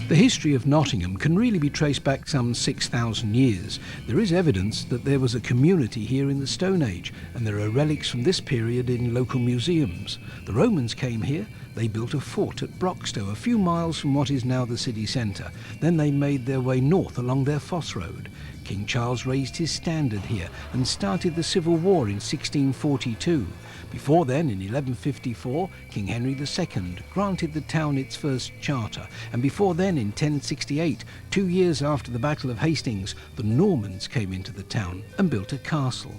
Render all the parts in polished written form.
The history of Nottingham can really be traced back some 6,000 years. There is evidence that there was a community here in the Stone Age, and there are relics from this period in local museums. The Romans came here. They built a fort at Broxtowe, a few miles from what is now the city centre. Then they made their way north along their Foss Road. King Charles raised his standard here and started the Civil War in 1642. Before then, in 1154, King Henry II granted the town its first charter, and before then, in 1068, 2 years after the Battle of Hastings, the Normans came into the town and built a castle.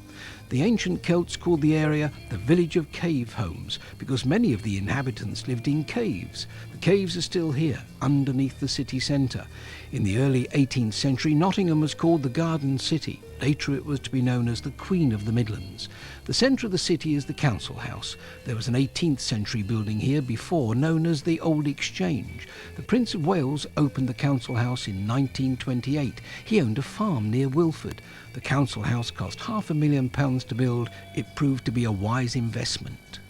The ancient Celts called the area the village of cave homes because many of the inhabitants lived in caves. The caves are still here, underneath the city centre. In the early 18th century, Nottingham was called the Garden City. Later it was to be known as the Queen of the Midlands. The centre of the city is the Council House. There was an 18th century building here before known as the Old Exchange. The Prince of Wales opened the Council House in 1928. He owned a farm near Wilford. The Council House cost £500,000 to build. It proved to be a wise investment.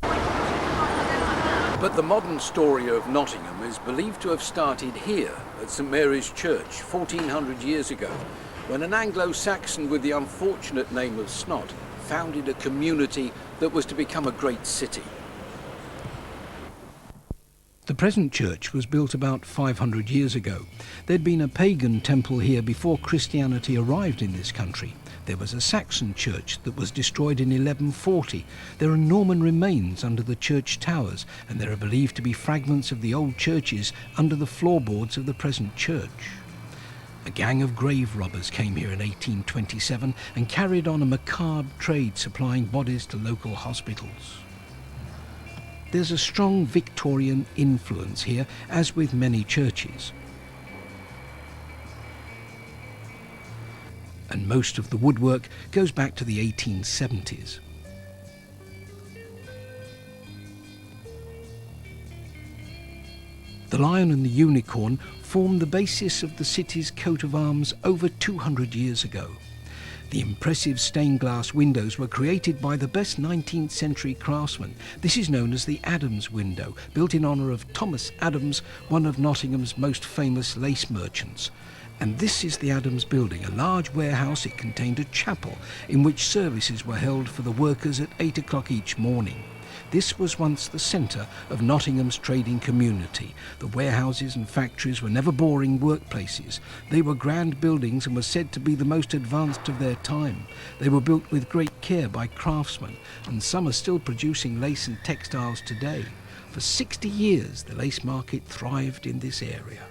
But the modern story of Nottingham is believed to have started here at St Mary's Church 1400 years ago, when an Anglo-Saxon with the unfortunate name of Snot founded a community that was to become a great city. The present church was built about 500 years ago. There'd been a pagan temple here before Christianity arrived in this country. There was a Saxon church that was destroyed in 1140. There are Norman remains under the church towers, and there are believed to be fragments of the old churches under the floorboards of the present church. A gang of grave robbers came here in 1827 and carried on a macabre trade supplying bodies to local hospitals. There's a strong Victorian influence here, as with many churches. And most of the woodwork goes back to the 1870s. The lion and the unicorn formed the basis of the city's coat of arms over 200 years ago. The impressive stained glass windows were created by the best 19th century craftsmen. This is known as the Adams window, built in honour of Thomas Adams, one of Nottingham's most famous lace merchants. And this is the Adams building, a large warehouse. It contained a chapel in which services were held for the workers at 8 o'clock each morning. This was once the centre of Nottingham's trading community. The warehouses and factories were never boring workplaces. They were grand buildings and were said to be the most advanced of their time. They were built with great care by craftsmen, and some are still producing lace and textiles today. For 60 years, the lace market thrived in this area.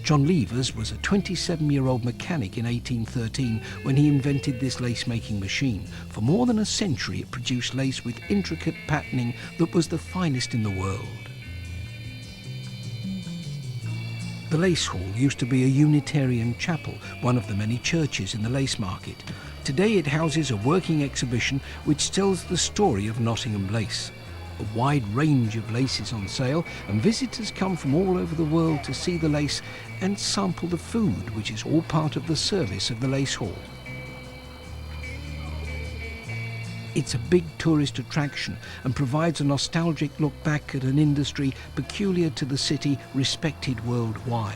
John Levers was a 27-year-old mechanic in 1813 when he invented this lace-making machine. For more than a century it produced lace with intricate patterning that was the finest in the world. The Lace Hall used to be a Unitarian chapel, one of the many churches in the lace market. Today it houses a working exhibition which tells the story of Nottingham lace. A wide range of laces on sale, and visitors come from all over the world to see the lace and sample the food, which is all part of the service of the Lace Hall. It's a big tourist attraction and provides a nostalgic look back at an industry peculiar to the city, respected worldwide.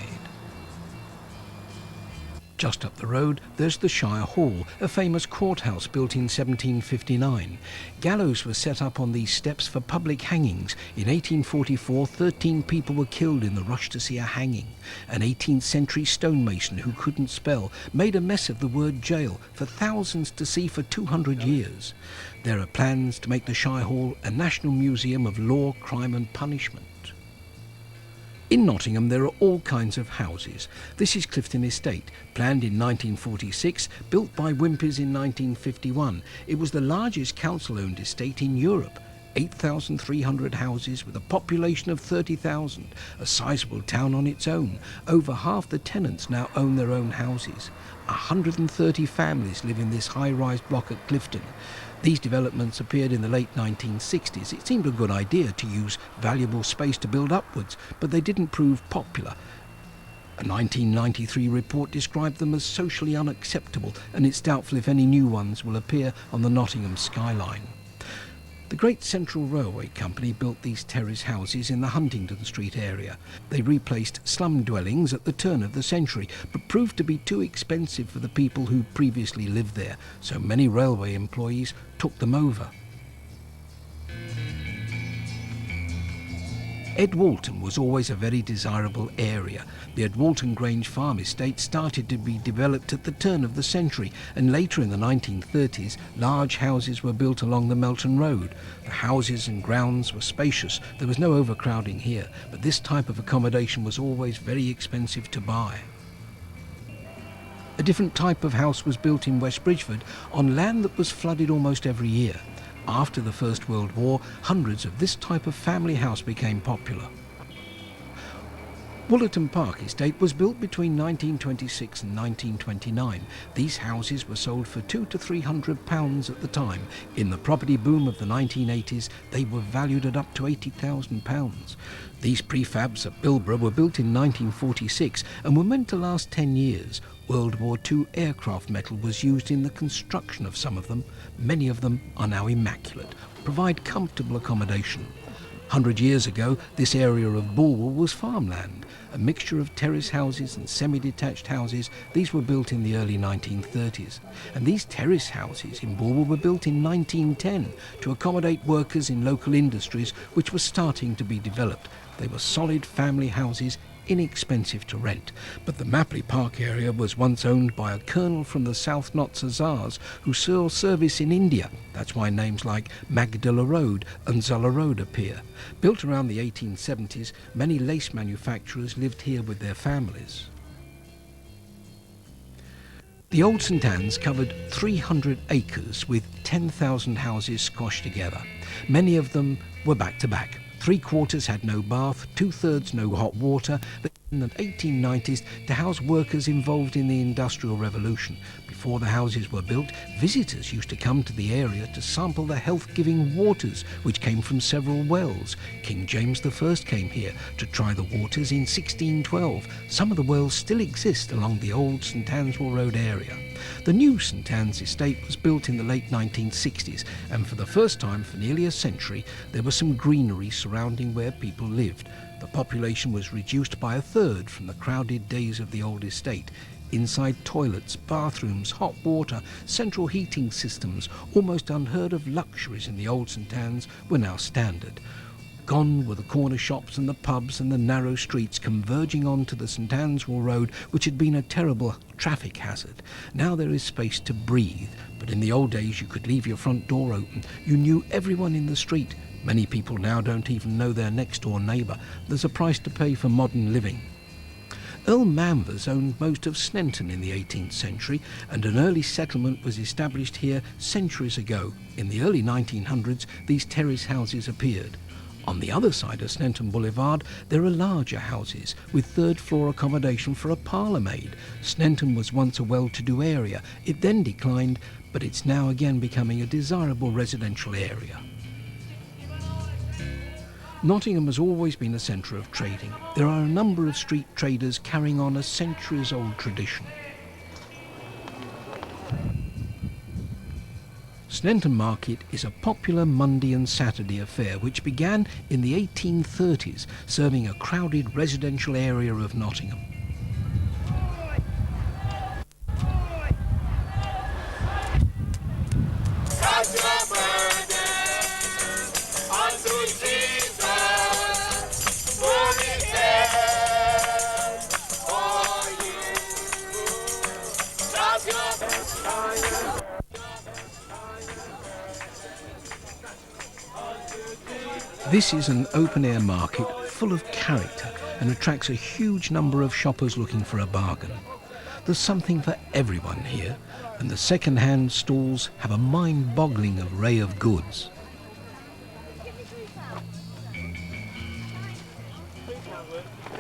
Just up the road, there's the Shire Hall, a famous courthouse built in 1759. Gallows were set up on these steps for public hangings. In 1844, 13 people were killed in the rush to see a hanging. An 18th century stonemason who couldn't spell made a mess of the word jail for thousands to see for 200 years. There are plans to make the Shire Hall a national museum of law, crime and punishment. In Nottingham there are all kinds of houses. This is Clifton Estate, planned in 1946, built by Wimpers in 1951. It was the largest council-owned estate in Europe. 8,300 houses with a population of 30,000, a sizable town on its own. Over half the tenants now own their own houses. 130 families live in this high-rise block at Clifton. These developments appeared in the late 1960s. It seemed a good idea to use valuable space to build upwards, but they didn't prove popular. A 1993 report described them as socially unacceptable, and it's doubtful if any new ones will appear on the Nottingham skyline. The Great Central Railway Company built these terrace houses in the Huntingdon Street area. They replaced slum dwellings at the turn of the century, but proved to be too expensive for the people who previously lived there, so many railway employees took them over. Edwalton was always a very desirable area. The Edwalton Grange farm estate started to be developed at the turn of the century, and later in the 1930s large houses were built along the Melton Road. The houses and grounds were spacious. There was no overcrowding here, but this type of accommodation was always very expensive to buy. A different type of house was built in West Bridgford on land that was flooded almost every year. After the First World War, hundreds of this type of family house became popular. Wollaton Park Estate was built between 1926 and 1929. These houses were sold for £200 to £300 at the time. In the property boom of the 1980s, they were valued at up to £80,000. These prefabs at Bilborough were built in 1946 and were meant to last 10 years. World War II aircraft metal was used in the construction of some of them. Many of them are now immaculate, provide comfortable accommodation. 100 years ago, this area of Bulwell was farmland, a mixture of terrace houses and semi-detached houses. These were built in the early 1930s. And these terrace houses in Bulwell were built in 1910 to accommodate workers in local industries which were starting to be developed. They were solid family houses, inexpensive to rent. But the Mapperley Park area was once owned by a colonel from the South Notts Hussars who saw service in India. That's why names like Magdala Road and Zola Road appear. Built around the 1870s, many lace manufacturers lived here with their families. The old St Anne's covered 300 acres with 10,000 houses squashed together. Many of them were back to back. 3/4 had no bath, 2/3 no hot water. In the 1890s to house workers involved in the Industrial Revolution. Before the houses were built, visitors used to come to the area to sample the health-giving waters which came from several wells. King James I came here to try the waters in 1612. Some of the wells still exist along the old St Answell Road area. The new St Anne's estate was built in the late 1960s, and for the first time for nearly a century there was some greenery surrounding where people lived. The population was reduced by 1/3 from the crowded days of the old estate. Inside toilets, bathrooms, hot water, central heating systems, almost unheard of luxuries in the old St Anne's were now standard. Gone were the corner shops and the pubs and the narrow streets converging onto the St Answell Road, which had been a terrible traffic hazard. Now there is space to breathe, but in the old days you could leave your front door open. You knew everyone in the street. Many people now don't even know their next door neighbour. There's a price to pay for modern living. Earl Manvers owned most of Sneinton in the 18th century, and an early settlement was established here centuries ago. In the early 1900s, these terrace houses appeared. On the other side of Sneinton Boulevard, there are larger houses with third-floor accommodation for a parlourmaid. Sneinton was once a well-to-do area. It then declined, but it's now again becoming a desirable residential area. Nottingham has always been a centre of trading. There are a number of street traders carrying on a centuries-old tradition. Sneinton Market is a popular Monday and Saturday affair which began in the 1830s, serving a crowded residential area of Nottingham. This is an open-air market full of character and attracts a huge number of shoppers looking for a bargain. There's something for everyone here, and the second-hand stalls have a mind-boggling array of goods.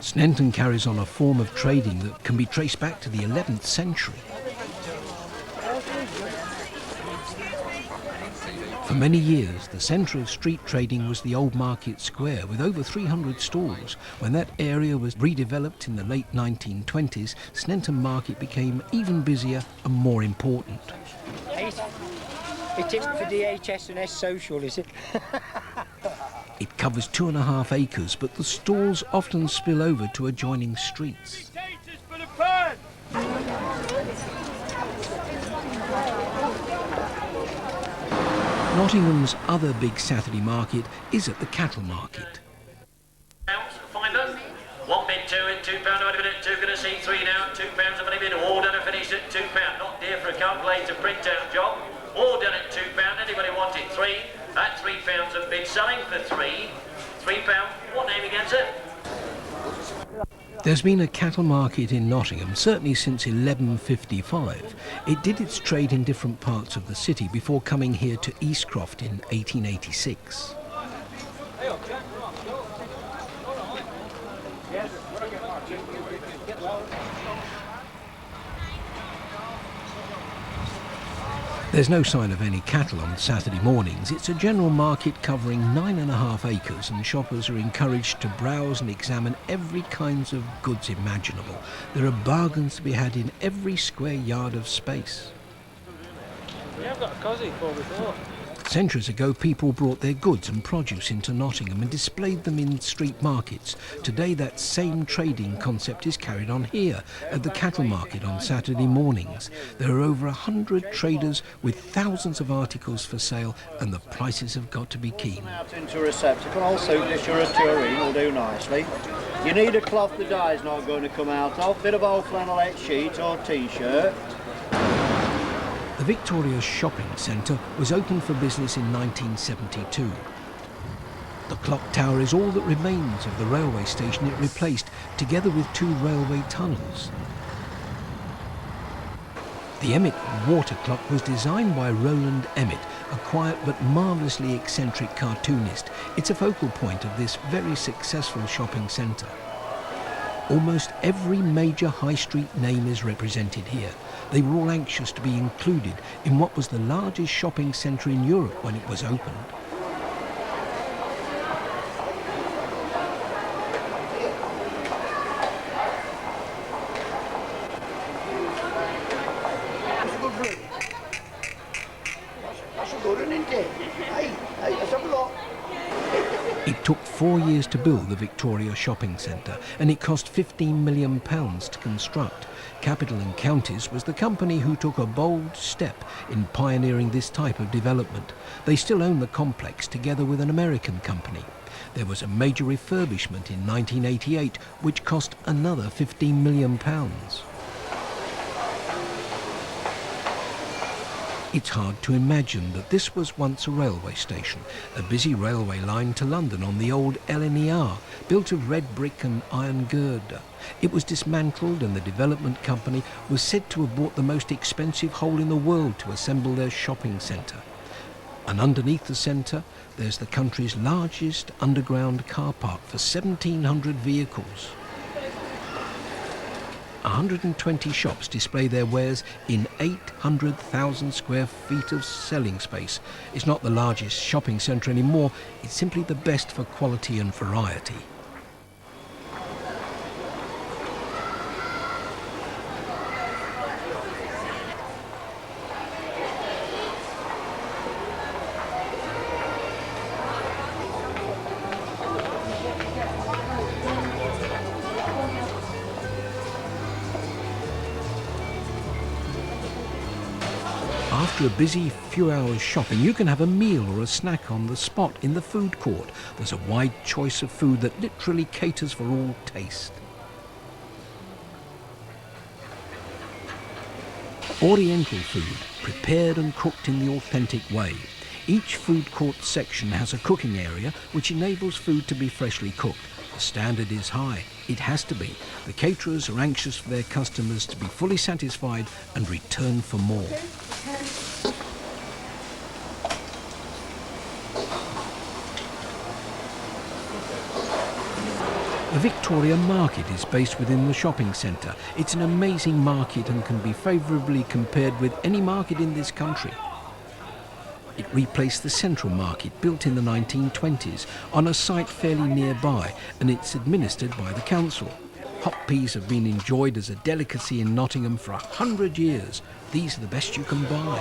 Sneinton carries on a form of trading that can be traced back to the 11th century. For many years, the centre of street trading was the Old Market Square, with over 300 stalls. When that area was redeveloped in the late 1920s, Sneinton Market became even busier and more important. It isn't for DHS&S social, is it? It covers 2.5 acres, but the stalls often spill over to adjoining streets. Nottingham's other big Saturday market is at the cattle market. Finder, 1 bid, 2 in, £2, £2 going to see 3 now, £2 a money bid, all done and finished at £2, not dear for a calculator printout job, all done at £2, anybody wanted 3, at £3 a bid, selling for £3, what name again, sir? There's been a cattle market in Nottingham certainly since 1155. It did its trade in different parts of the city before coming here to Eastcroft in 1886. There's no sign of any cattle on Saturday mornings. It's a general market covering 9.5 acres, and shoppers are encouraged to browse and examine every kinds of goods imaginable. There are bargains to be had in every square yard of space. Yeah, I've got a cosy for before. Centuries ago, people brought their goods and produce into Nottingham and displayed them in street markets. Today, that same trading concept is carried on here at the cattle market on Saturday mornings. There are over 100 traders with thousands of articles for sale, and the prices have got to be keen. Out into a receptacle, also dish or a tureen will do nicely. You need a cloth the dye's not going to come out of, bit of old flannelette sheet or t-shirt. The Victoria Shopping Centre was opened for business in 1972. The clock tower is all that remains of the railway station it replaced, together with 2 railway tunnels. The Emmet water clock was designed by Roland Emmet, a quiet but marvellously eccentric cartoonist. It's a focal point of this very successful shopping centre. Almost every major high street name is represented here. They were all anxious to be included in what was the largest shopping centre in Europe when it was opened. It took 4 years to build the Victoria Shopping Centre, and it cost £15 million to construct. Capital and Counties was the company who took a bold step in pioneering this type of development. They still own the complex together with an American company. There was a major refurbishment in 1988 which cost another £15 million. It's hard to imagine that this was once a railway station, a busy railway line to London on the old LNER, built of red brick and iron girder. It was dismantled, and the development company was said to have bought the most expensive hole in the world to assemble their shopping centre. And underneath the centre, there's the country's largest underground car park for 1,700 vehicles. 120 shops display their wares in 800,000 square feet of selling space. It's not the largest shopping centre anymore, it's simply the best for quality and variety. After a busy few hours shopping, you can have a meal or a snack on the spot in the food court. There's a wide choice of food that literally caters for all taste. Oriental food, prepared and cooked in the authentic way. Each food court section has a cooking area which enables food to be freshly cooked. The standard is high. It has to be. The caterers are anxious for their customers to be fully satisfied and return for more. The Victoria Market is based within the shopping centre. It's an amazing market and can be favourably compared with any market in this country. It replaced the Central Market, built in the 1920s, on a site fairly nearby, and it's administered by the council. Hot peas have been enjoyed as a delicacy in Nottingham for 100 years. These are the best you can buy.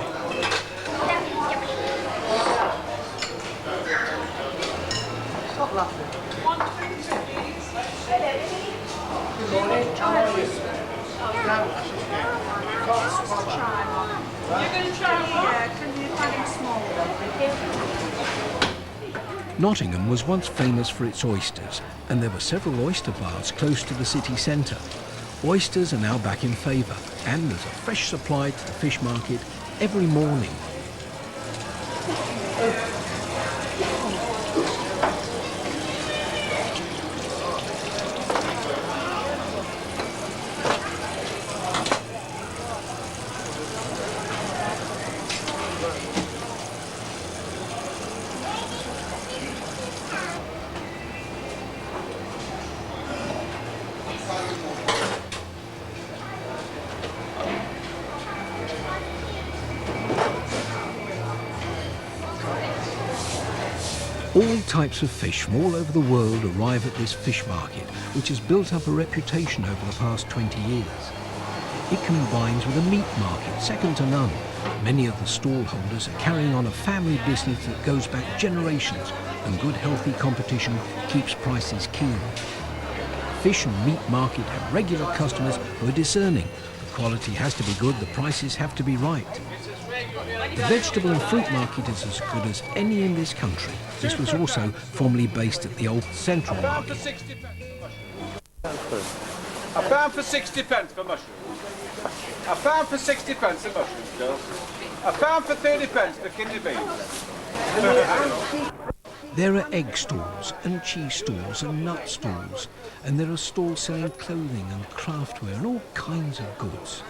Nottingham was once famous for its oysters, and there were several oyster bars close to the city centre. Oysters are now back in favour, and there's a fresh supply to the fish market every morning. All types of fish from all over the world arrive at this fish market, which has built up a reputation over the past 20 years. It combines with a meat market second to none. Many of the stallholders are carrying on a family business that goes back generations, and good healthy competition keeps prices keen. The fish and meat market have regular customers who are discerning. The quality has to be good, the prices have to be right. The vegetable and fruit market is as good as any in this country. This was also formerly based at the old Central Market. A pound for 60 pence for mushrooms. A pound for 60 pence for mushrooms, girls. A pound for 30 pence for kidney beans. There are egg stalls and cheese stalls and nut stalls, and there are stalls selling clothing and craftware and all kinds of goods.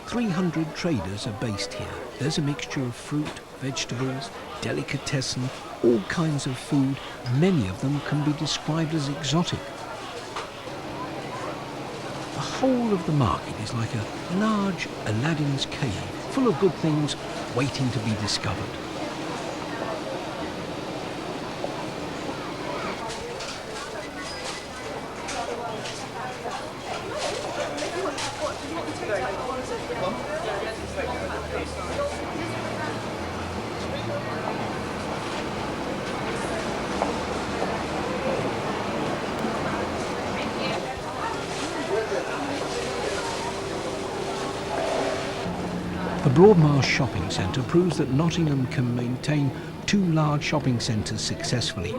300 traders are based here. There's a mixture of fruit, vegetables, delicatessen, all kinds of food. Many of them can be described as exotic. The whole of the market is like a large Aladdin's cave, full of good things waiting to be discovered. The Marsh shopping centre proves that Nottingham can maintain two large shopping centres successfully.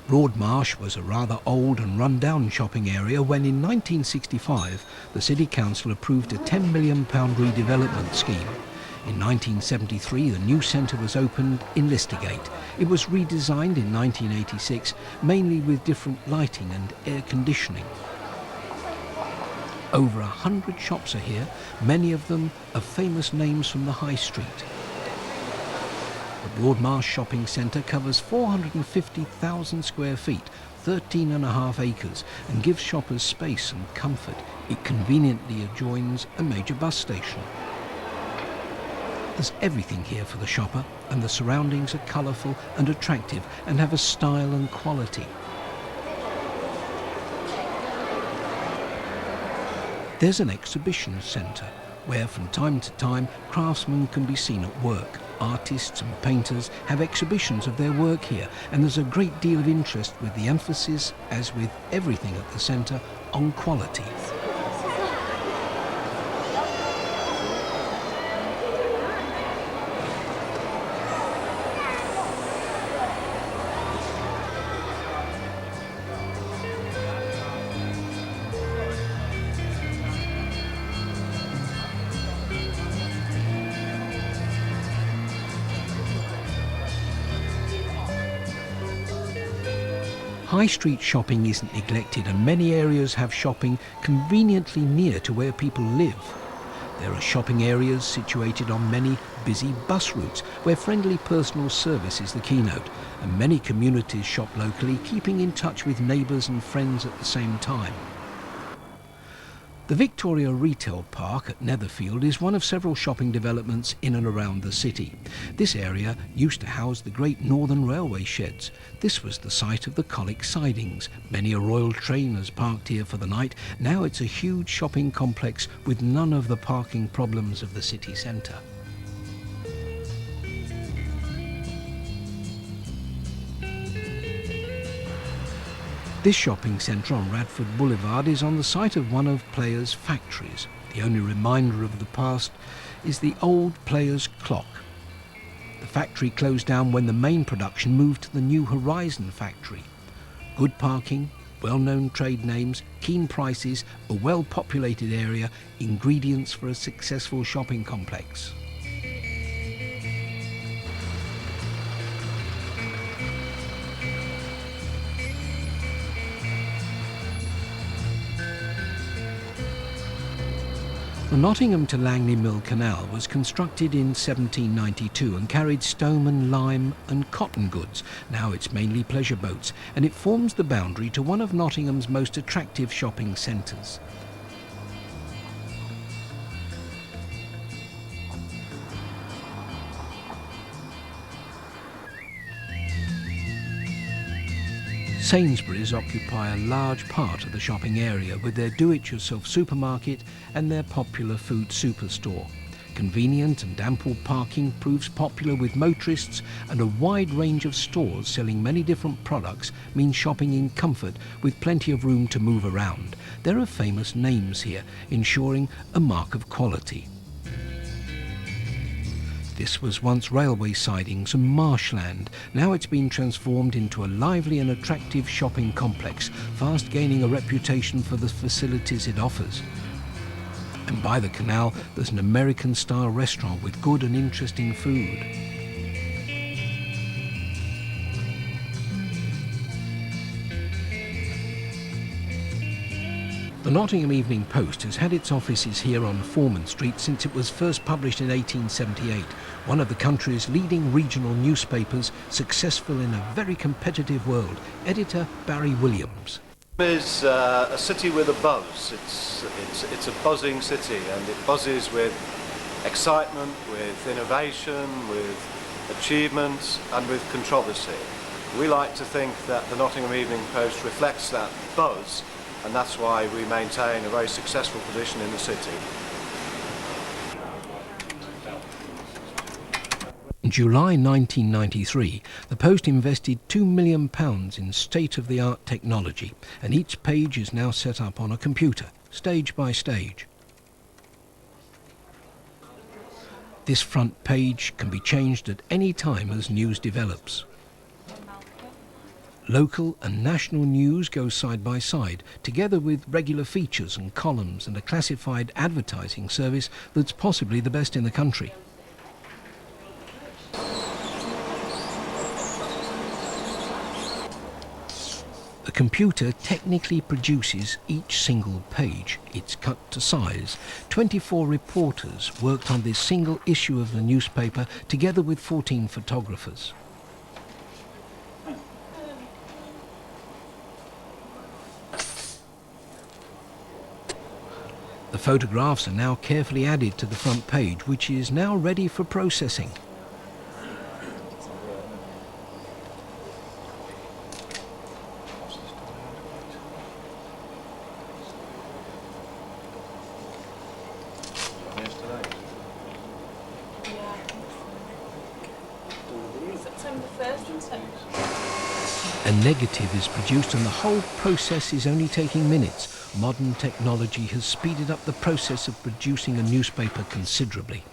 Marsh was a rather old and run-down shopping area when in 1965 the City Council approved a £10 million redevelopment scheme. In 1973 the new centre was opened in Listergate. It was redesigned in 1986, mainly with different lighting and air conditioning. Over 100 shops are here, many of them of famous names from the High Street. The Marsh shopping centre covers 450,000 square feet, 13.5 acres, and gives shoppers space and comfort. It conveniently adjoins a major bus station. There's everything here for the shopper, and the surroundings are colourful and attractive and have a style and quality. There's an exhibition centre where from time to time craftsmen can be seen at work. Artists and painters have exhibitions of their work here, and there's a great deal of interest, with the emphasis, as with everything at the centre, on quality. High street shopping isn't neglected, and many areas have shopping conveniently near to where people live. There are shopping areas situated on many busy bus routes where friendly personal service is the keynote, and many communities shop locally, keeping in touch with neighbours and friends at the same time. The Victoria Retail Park at Netherfield is one of several shopping developments in and around the city. This area used to house the Great Northern Railway sheds. This was the site of the Clough sidings. Many a royal train has parked here for the night. Now it's a huge shopping complex with none of the parking problems of the city centre. This shopping centre on Radford Boulevard is on the site of one of Players' factories. The only reminder of the past is the old Players' clock. The factory closed down when the main production moved to the New Horizon factory. Good parking, well-known trade names, keen prices, a well-populated area, ingredients for a successful shopping complex. The Nottingham to Langley Mill Canal was constructed in 1792 and carried stone, lime and cotton goods. Now it's mainly pleasure boats, and it forms the boundary to one of Nottingham's most attractive shopping centres. Sainsbury's occupy a large part of the shopping area with their do-it-yourself supermarket and their popular food superstore. Convenient and ample parking proves popular with motorists, and a wide range of stores selling many different products means shopping in comfort with plenty of room to move around. There are famous names here, ensuring a mark of quality. This was once railway sidings and marshland. Now it's been transformed into a lively and attractive shopping complex, fast gaining a reputation for the facilities it offers. And by the canal, there's an American-style restaurant with good and interesting food. The Nottingham Evening Post has had its offices here on Foreman Street since it was first published in 1878, one of the country's leading regional newspapers, successful in a very competitive world. Editor Barry Williams. It's a city with a buzz. It's a buzzing city, and it buzzes with excitement, with innovation, with achievement and with controversy. We like to think that the Nottingham Evening Post reflects that buzz, and that's why we maintain a very successful position in the city. In July 1993, the Post invested £2 million in state-of-the-art technology, and each page is now set up on a computer, stage by stage. This front page can be changed at any time as news develops. Local and national news go side by side, together with regular features and columns and a classified advertising service that's possibly the best in the country. The computer technically produces each single page. It's cut to size. 24 reporters worked on this single issue of the newspaper, together with 14 photographers. The photographs are now carefully added to the front page, which is now ready for processing. A negative is produced and the whole process is only taking minutes. Modern technology has speeded up the process of producing a newspaper considerably.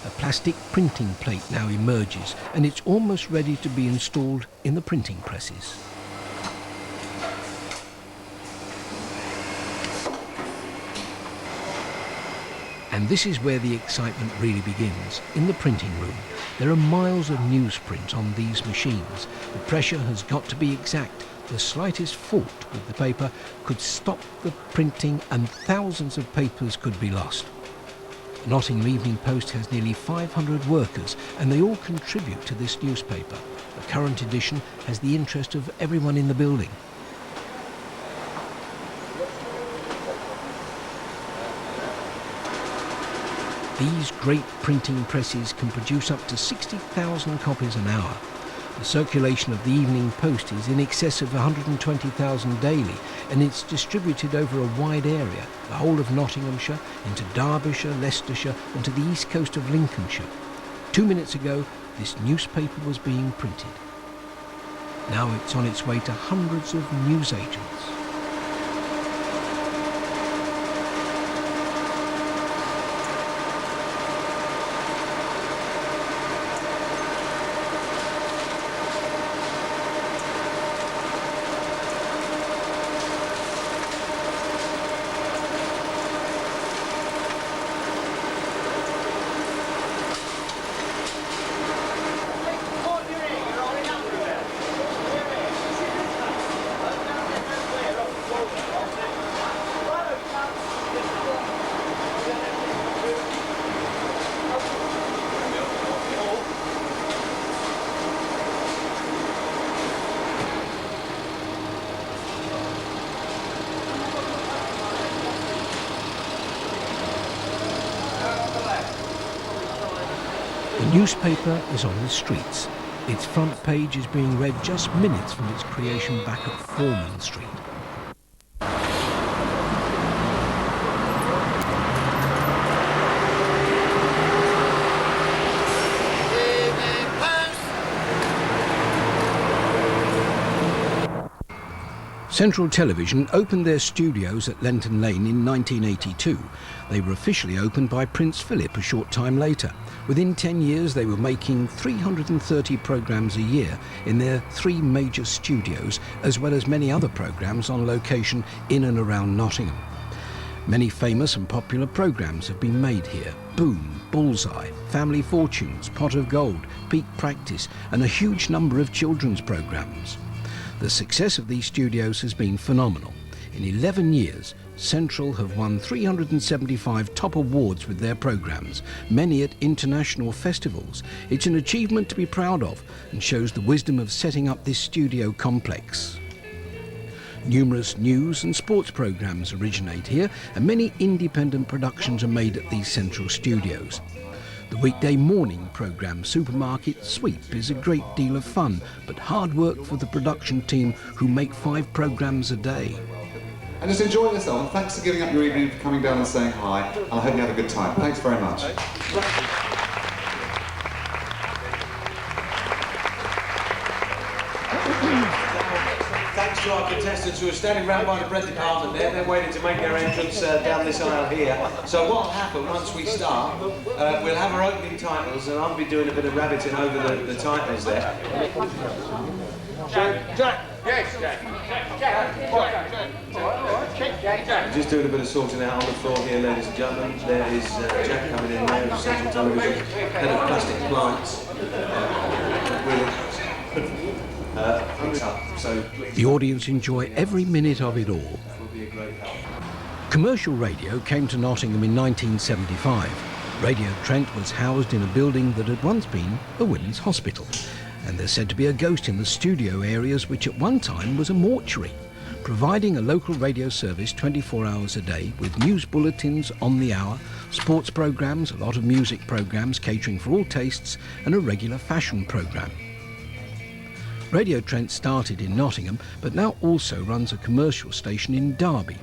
A plastic printing plate now emerges and it's almost ready to be installed in the printing presses. And this is where the excitement really begins, in the printing room. There are miles of newsprint on these machines. The pressure has got to be exact. The slightest fault with the paper could stop the printing and thousands of papers could be lost. The Nottingham Evening Post has nearly 500 workers and they all contribute to this newspaper. The current edition has the interest of everyone in the building. These great printing presses can produce up to 60,000 copies an hour. The circulation of the Evening Post is in excess of 120,000 daily, and it's distributed over a wide area, the whole of Nottinghamshire, into Derbyshire, Leicestershire and to the east coast of Lincolnshire. 2 minutes ago, this newspaper was being printed. Now it's on its way to hundreds of newsagents. The newspaper is on the streets. Its front page is being read just minutes from its creation back at Foreman Street. Central Television opened their studios at Lenton Lane in 1982. They were officially opened by Prince Philip a short time later. Within 10 years they were making 330 programmes a year in their 3 major studios, as well as many other programmes on location in and around Nottingham. Many famous and popular programmes have been made here. Boom, Bullseye, Family Fortunes, Pot of Gold, Peak Practice, and a huge number of children's programmes. The success of these studios has been phenomenal. In 11 years, Central have won 375 top awards with their programmes, many at international festivals. It's an achievement to be proud of and shows the wisdom of setting up this studio complex. Numerous news and sports programmes originate here, and many independent productions are made at these Central studios. The weekday morning programme Supermarket Sweep is a great deal of fun, but hard work for the production team who make 5 programmes a day. And just enjoy yourself, and thanks for giving up your evening, for coming down and saying hi, and I hope you have a good time. Thanks very much. Thanks to our contestants who are standing round by the bread department there. They're waiting to make their entrance down this aisle here. So what will happen once we start, we'll have our opening titles, and I'll be doing a bit of rabbiting over the titles there. Jack! Yes, Jack! Just doing a bit of sorting out on the floor here, ladies and gentlemen. There is Jack coming in there of Central Television, head of plastic plants. The audience enjoy every minute of it all. Commercial radio came to Nottingham in 1975. Radio Trent was housed in a building that had once been a women's hospital, and there's said to be a ghost in the studio areas which at one time was a mortuary, providing a local radio service 24 hours a day with news bulletins on the hour, sports programmes, a lot of music programmes catering for all tastes, and a regular fashion programme. Radio Trent started in Nottingham, but now also runs a commercial station in Derby.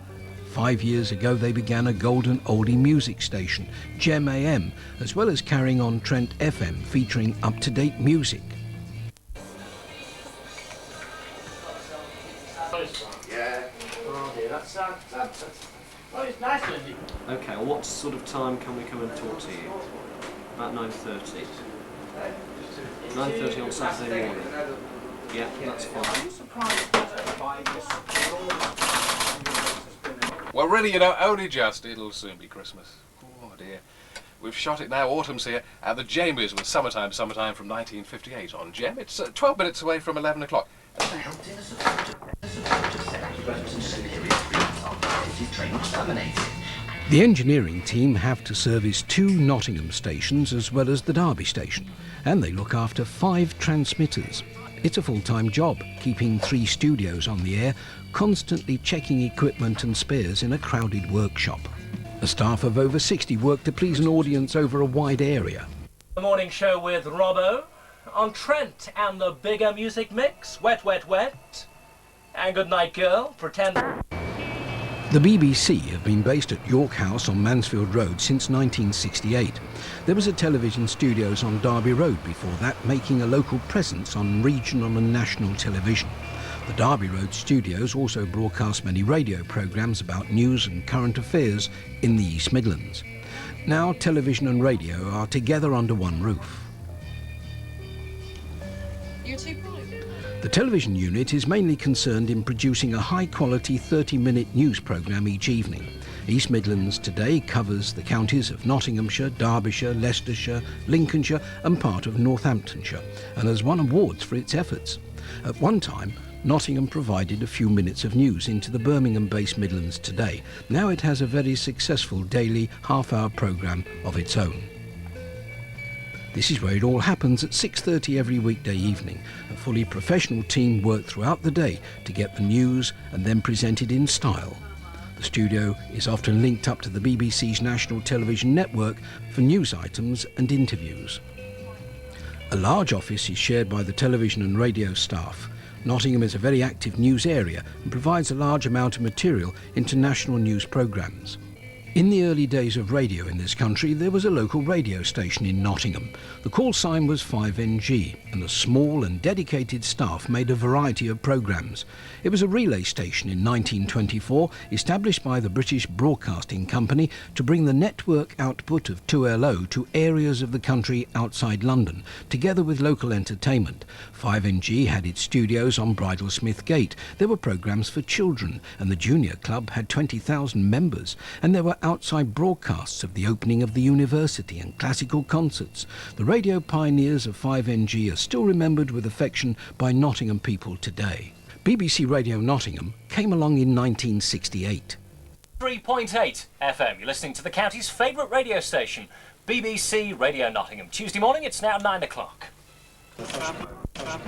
5 years ago they began a golden oldie music station, Gem AM, as well as carrying on Trent FM, featuring up-to-date music. Yeah. Oh dear, that's oh, it's nice, isn't it? Okay, well, what sort of time can we come and talk to you? About 9:30. 9:30 on Saturday morning. Yeah, that's fine. Well, really, you know, only just. It'll soon be Christmas. Oh dear. We've shot it now, autumn's here, and the Jamies was summertime from 1958 on Gem. It's 12 minutes away from 11 o'clock. The engineering team have to service 2 Nottingham stations as well as the Derby station, and they look after 5 transmitters. It's a full-time job, keeping 3 studios on the air, constantly checking equipment and spares in a crowded workshop. A staff of over 60 work to please an audience over a wide area. The morning show with Robbo on Trent and the bigger music mix, Wet, Wet, Wet. And Good Night Girl, Pretend. The BBC have been based at York House on Mansfield Road since 1968. There was a television studios on Derby Road before that, making a local presence on regional and national television. The Derby Road studios also broadcast many radio programmes about news and current affairs in the East Midlands. Now television and radio are together under one roof. The television unit is mainly concerned in producing a high-quality 30-minute news programme each evening. East Midlands Today covers the counties of Nottinghamshire, Derbyshire, Leicestershire, Lincolnshire and part of Northamptonshire, and has won awards for its efforts. At one time, Nottingham provided a few minutes of news into the Birmingham-based Midlands Today. Now it has a very successful daily half-hour programme of its own. This is where it all happens at 6:30 every weekday evening. A fully professional team work throughout the day to get the news and then present it in style. The studio is often linked up to the BBC's national television network for news items and interviews. A large office is shared by the television and radio staff. Nottingham is a very active news area and provides a large amount of material into national news programmes. In the early days of radio in this country, there was a local radio station in Nottingham. The call sign was 5NG, and a small and dedicated staff made a variety of programmes. It was a relay station in 1924, established by the British Broadcasting Company to bring the network output of 2LO to areas of the country outside London, together with local entertainment. 5NG had its studios on Bridlesmith Gate. There were programmes for children, and the Junior Club had 20,000 members, and there were outside broadcasts of the opening of the university and classical concerts. The radio pioneers of 5NG are still remembered with affection by Nottingham people today. BBC Radio Nottingham came along in 1968. 3.8 FM. You're listening to the county's favourite radio station, BBC Radio Nottingham. Tuesday morning, it's now 9 o'clock.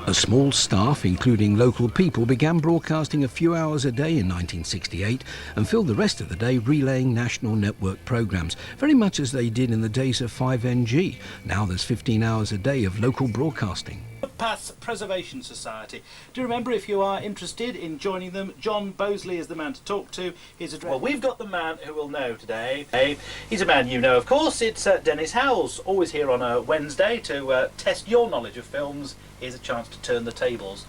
A small staff, including local people, began broadcasting a few hours a day in 1968 and filled the rest of the day relaying national network programmes, very much as they did in the days of 5NG. Now there's 15 hours a day of local broadcasting. Footpaths Preservation Society. Do remember, if you are interested in joining them, John Bosley is the man to talk to. His address. Well, we've got the man who will know today. He's a man you know, of course. It's Dennis Howells, always here on a Wednesday to test your knowledge of films. Here's a chance to turn the tables.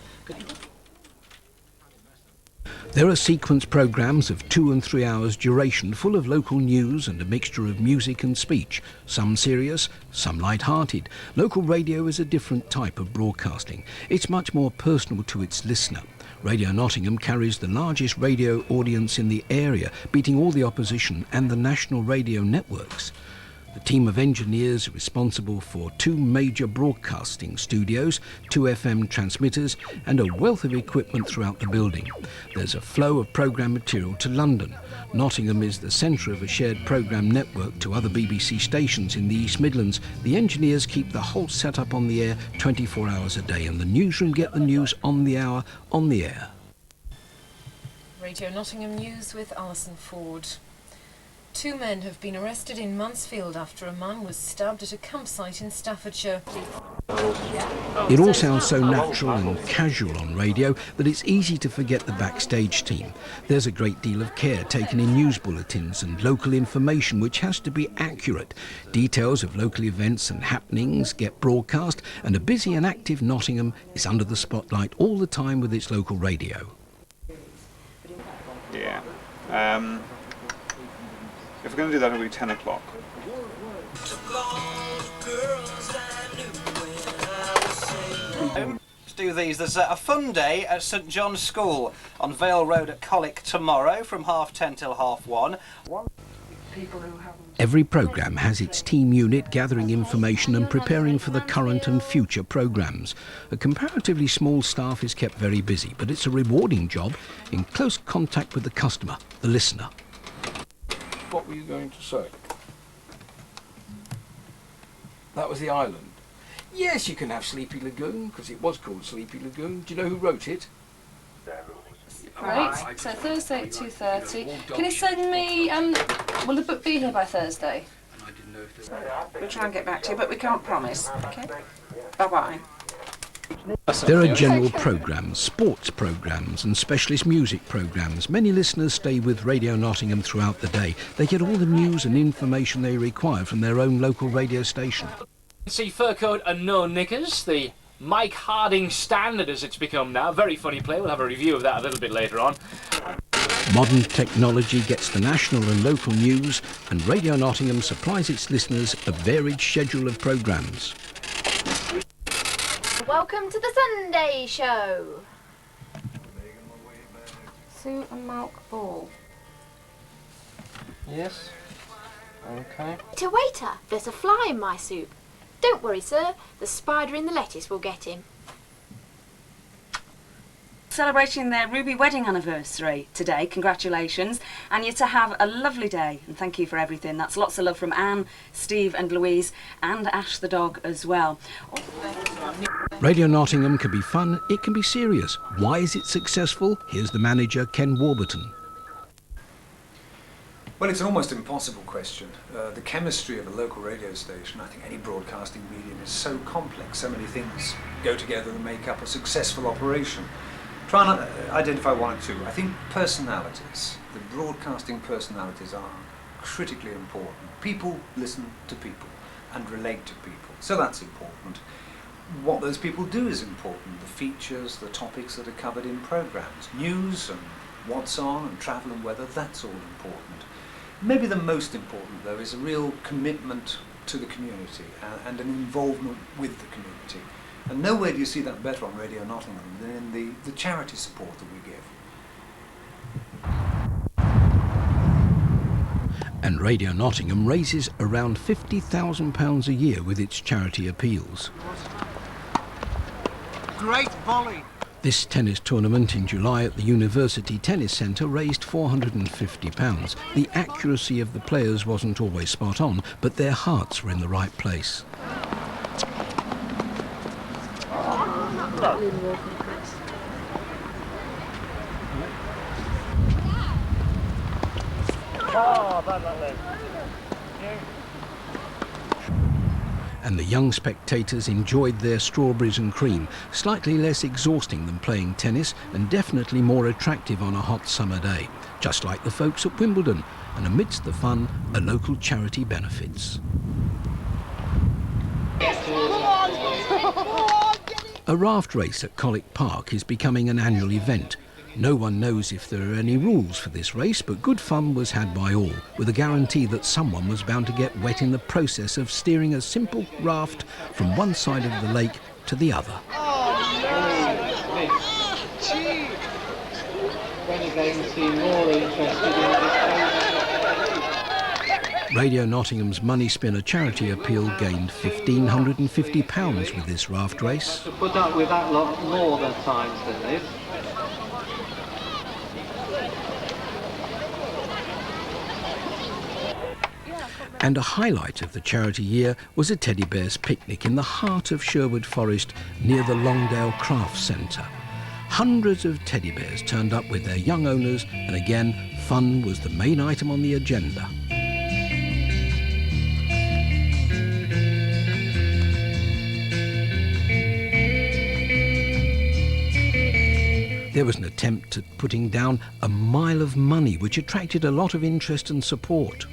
There are sequence programmes of 2 and 3 hours duration, full of local news and a mixture of music and speech, some serious, some light-hearted. Local radio is a different type of broadcasting. It's much more personal to its listener. Radio Nottingham carries the largest radio audience in the area, beating all the opposition and the national radio networks. The team of engineers are responsible for 2 major broadcasting studios, 2 FM transmitters and a wealth of equipment throughout the building. There's a flow of programme material to London. Nottingham is the centre of a shared programme network to other BBC stations in the East Midlands. The engineers keep the whole setup on the air 24 hours a day, and the newsroom get the news on the hour, on the air. Radio Nottingham News with Alison Ford. 2 men have been arrested in Mansfield after a man was stabbed at a campsite in Staffordshire. It all sounds so natural and casual on radio that it's easy to forget the backstage team. There's a great deal of care taken in news bulletins and local information which has to be accurate. Details of local events and happenings get broadcast, and a busy and active Nottingham is under the spotlight all the time with its local radio. Yeah. If we're going to do that, it'll be 10 o'clock. Let's do these. There's a fun day at St John's School on Vale Road at Colwick tomorrow from 10:30 till 1:30. Every programme has its team unit gathering information and preparing for the current and future programmes. A comparatively small staff is kept very busy, but it's a rewarding job in close contact with the customer, the listener. What were you going to say? That was the island. Yes, you can have Sleepy Lagoon, because it was called Sleepy Lagoon. Do you know who wrote it? Right, so Thursday at 2:30. Can you send me, will the book be here by Thursday? We'll try and get back to you, but we can't promise. Okay? Bye-bye. There are general programmes, sports programmes and specialist music programmes. Many listeners stay with Radio Nottingham throughout the day. They get all the news and information they require from their own local radio station. See fur coat and no knickers, the Mike Harding standard as it's become now. Very funny play, we'll have a review of that a little bit later on. Modern technology gets the national and local news, and Radio Nottingham supplies its listeners a varied schedule of programmes. Welcome to the Sunday Show. Sue and Malk Ball. Yes. Okay. Waiter, there's a fly in my soup. Don't worry, sir. The spider in the lettuce will get him. Celebrating their Ruby wedding anniversary today, congratulations, and you're to have a lovely day, and thank you for everything. That's lots of love from Anne, Steve and Louise, and Ash the dog as well. Radio Nottingham can be fun, it can be serious. Why is it successful? Here's the manager, Ken Warburton. Well, it's an almost impossible question. The chemistry of a local radio station, I think any broadcasting medium, is so complex. So many things go together and make up a successful operation. Try and identify one or two. I think personalities, the broadcasting personalities are critically important. People listen to people and relate to people, so that's important. What those people do is important. The features, the topics that are covered in programmes, news and what's on and travel and weather, that's all important. Maybe the most important, though, is a real commitment to the community and an involvement with the community. And nowhere do you see that better on Radio Nottingham than in the charity support that we give. And Radio Nottingham raises around £50,000 a year with its charity appeals. Great volley! This tennis tournament in July at the University Tennis Centre raised £450. The accuracy of the players wasn't always spot on, but their hearts were in the right place. And the young spectators enjoyed their strawberries and cream, slightly less exhausting than playing tennis and definitely more attractive on a hot summer day, just like the folks at Wimbledon, and amidst the fun, a local charity benefits. A raft race at Colwick Park is becoming an annual event. No one knows if there are any rules for this race, but good fun was had by all, with a guarantee that someone was bound to get wet in the process of steering a simple raft from one side of the lake to the other. Radio Nottingham's Money Spinner charity appeal gained £1,550 with this raft race. To put up with that lot more than times than this. And a highlight of the charity year was a teddy bears picnic in the heart of Sherwood Forest near the Longdale Crafts Centre. Hundreds of teddy bears turned up with their young owners, and again, fun was the main item on the agenda. There was an attempt at putting down a mile of money, which attracted a lot of interest and support.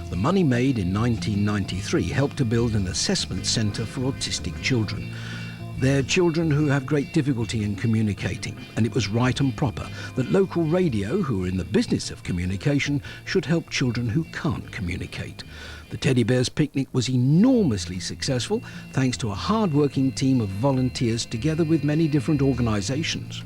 The money made in 1993 helped to build an assessment centre for autistic children. They're children who have great difficulty in communicating, and it was right and proper that local radio, who are in the business of communication, should help children who can't communicate. The Teddy Bears picnic was enormously successful thanks to a hard-working team of volunteers together with many different organisations.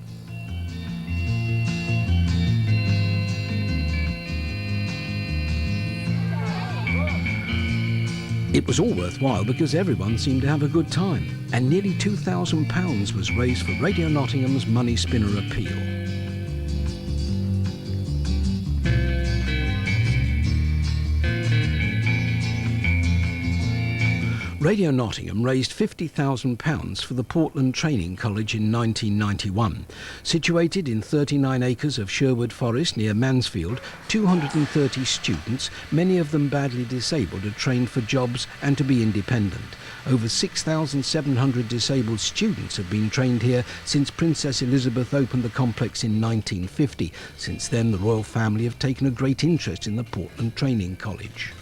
It was all worthwhile because everyone seemed to have a good time, and nearly £2,000 was raised for Radio Nottingham's Money Spinner appeal. Radio Nottingham raised £50,000 for the Portland Training College in 1991. Situated in 39 acres of Sherwood Forest near Mansfield, 230 students, many of them badly disabled, are trained for jobs and to be independent. Over 6,700 disabled students have been trained here since Princess Elizabeth opened the complex in 1950. Since then, the royal family have taken a great interest in the Portland Training College.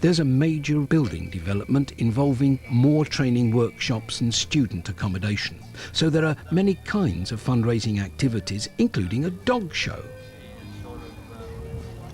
There's a major building development involving more training workshops and student accommodation. So there are many kinds of fundraising activities, including a dog show.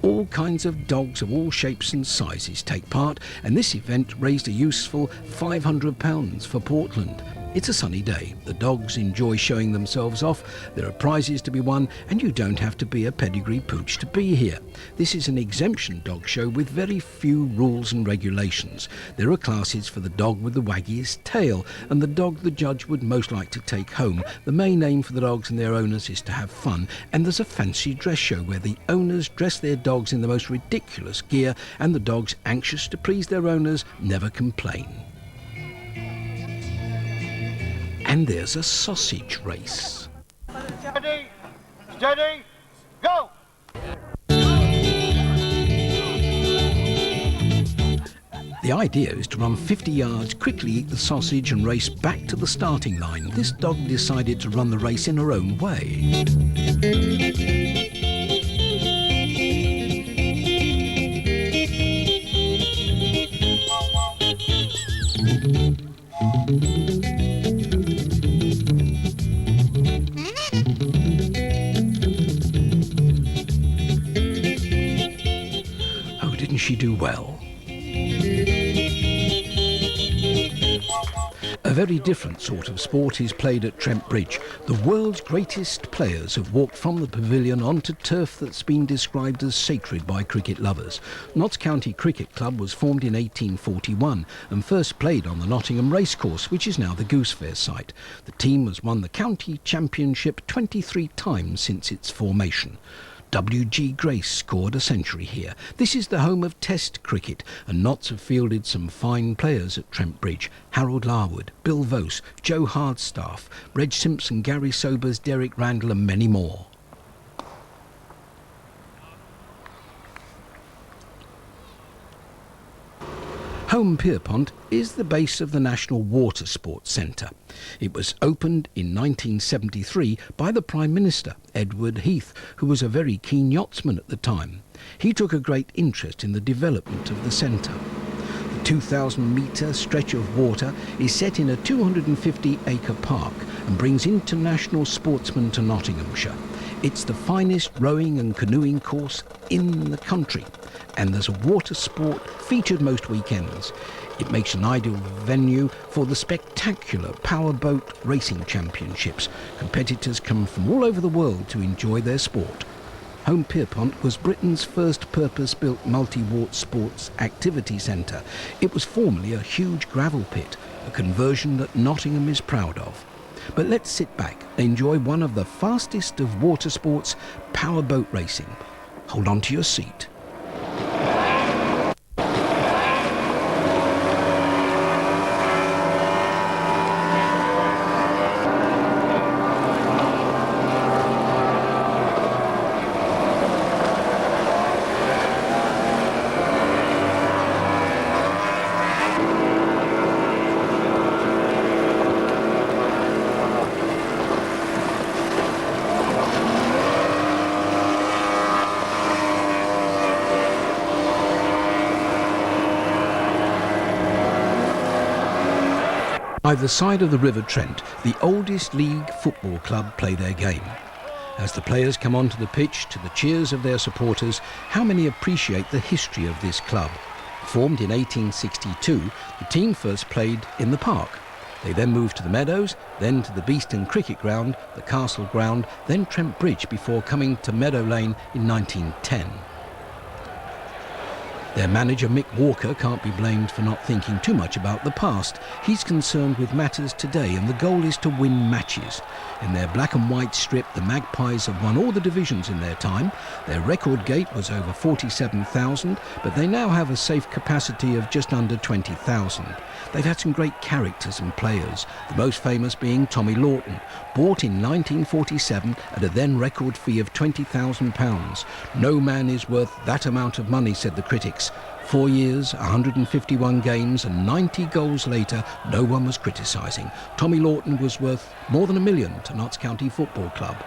All kinds of dogs of all shapes and sizes take part, and this event raised a useful £500 for Portland. It's a sunny day. The dogs enjoy showing themselves off, there are prizes to be won, and you don't have to be a pedigree pooch to be here. This is an exemption dog show with very few rules and regulations. There are classes for the dog with the waggiest tail, and the dog the judge would most like to take home. The main aim for the dogs and their owners is to have fun, and there's a fancy dress show where the owners dress their dogs in the most ridiculous gear, and the dogs, anxious to please their owners, never complain. And there's a sausage race. Steady, steady, go! The idea is to run 50 yards, quickly eat the sausage and race back to the starting line. This dog decided to run the race in her own way. Oh, didn't she do well? A very different sort of sport is played at Trent Bridge. The world's greatest players have walked from the pavilion onto turf that's been described as sacred by cricket lovers. Notts County Cricket Club was formed in 1841 and first played on the Nottingham Racecourse, which is now the Goose Fair site. The team has won the county championship 23 times since its formation. W.G. Grace scored a century here. This is the home of Test cricket, and Notts have fielded some fine players at Trent Bridge. Harold Larwood, Bill Vose, Joe Hardstaff, Reg Simpson, Gary Sobers, Derek Randall and many more. Home Pierpont is the base of the National Water Sports Centre. It was opened in 1973 by the Prime Minister, Edward Heath, who was a very keen yachtsman at the time. He took a great interest in the development of the centre. The 2,000-metre stretch of water is set in a 250-acre park and brings international sportsmen to Nottinghamshire. It's the finest rowing and canoeing course in the country, and there's a water sport featured most weekends. It makes an ideal venue for the spectacular powerboat racing championships. Competitors come from all over the world to enjoy their sport. Home Pierpont was Britain's first purpose-built multi-water sports activity centre. It was formerly a huge gravel pit, a conversion that Nottingham is proud of. But let's sit back and enjoy one of the fastest of water sports, powerboat racing. Hold on to your seat. Either side of the River Trent, the oldest league football club play their game. As the players come onto the pitch to the cheers of their supporters, how many appreciate the history of this club? Formed in 1862, the team first played in the park. They then moved to the Meadows, then to the Beeston Cricket Ground, the Castle Ground, then Trent Bridge before coming to Meadow Lane in 1910. Their manager Mick Walker can't be blamed for not thinking too much about the past. He's concerned with matters today, and the goal is to win matches. In their black and white strip, the Magpies have won all the divisions in their time. Their record gate was over 47,000, but they now have a safe capacity of just under 20,000. They've had some great characters and players, the most famous being Tommy Lawton, bought in 1947 at a then record fee of £20,000. No man is worth that amount of money, said the critics. 4 years, 151 games and 90 goals later, no one was criticising. Tommy Lawton was worth more than £1 million to Notts County Football Club.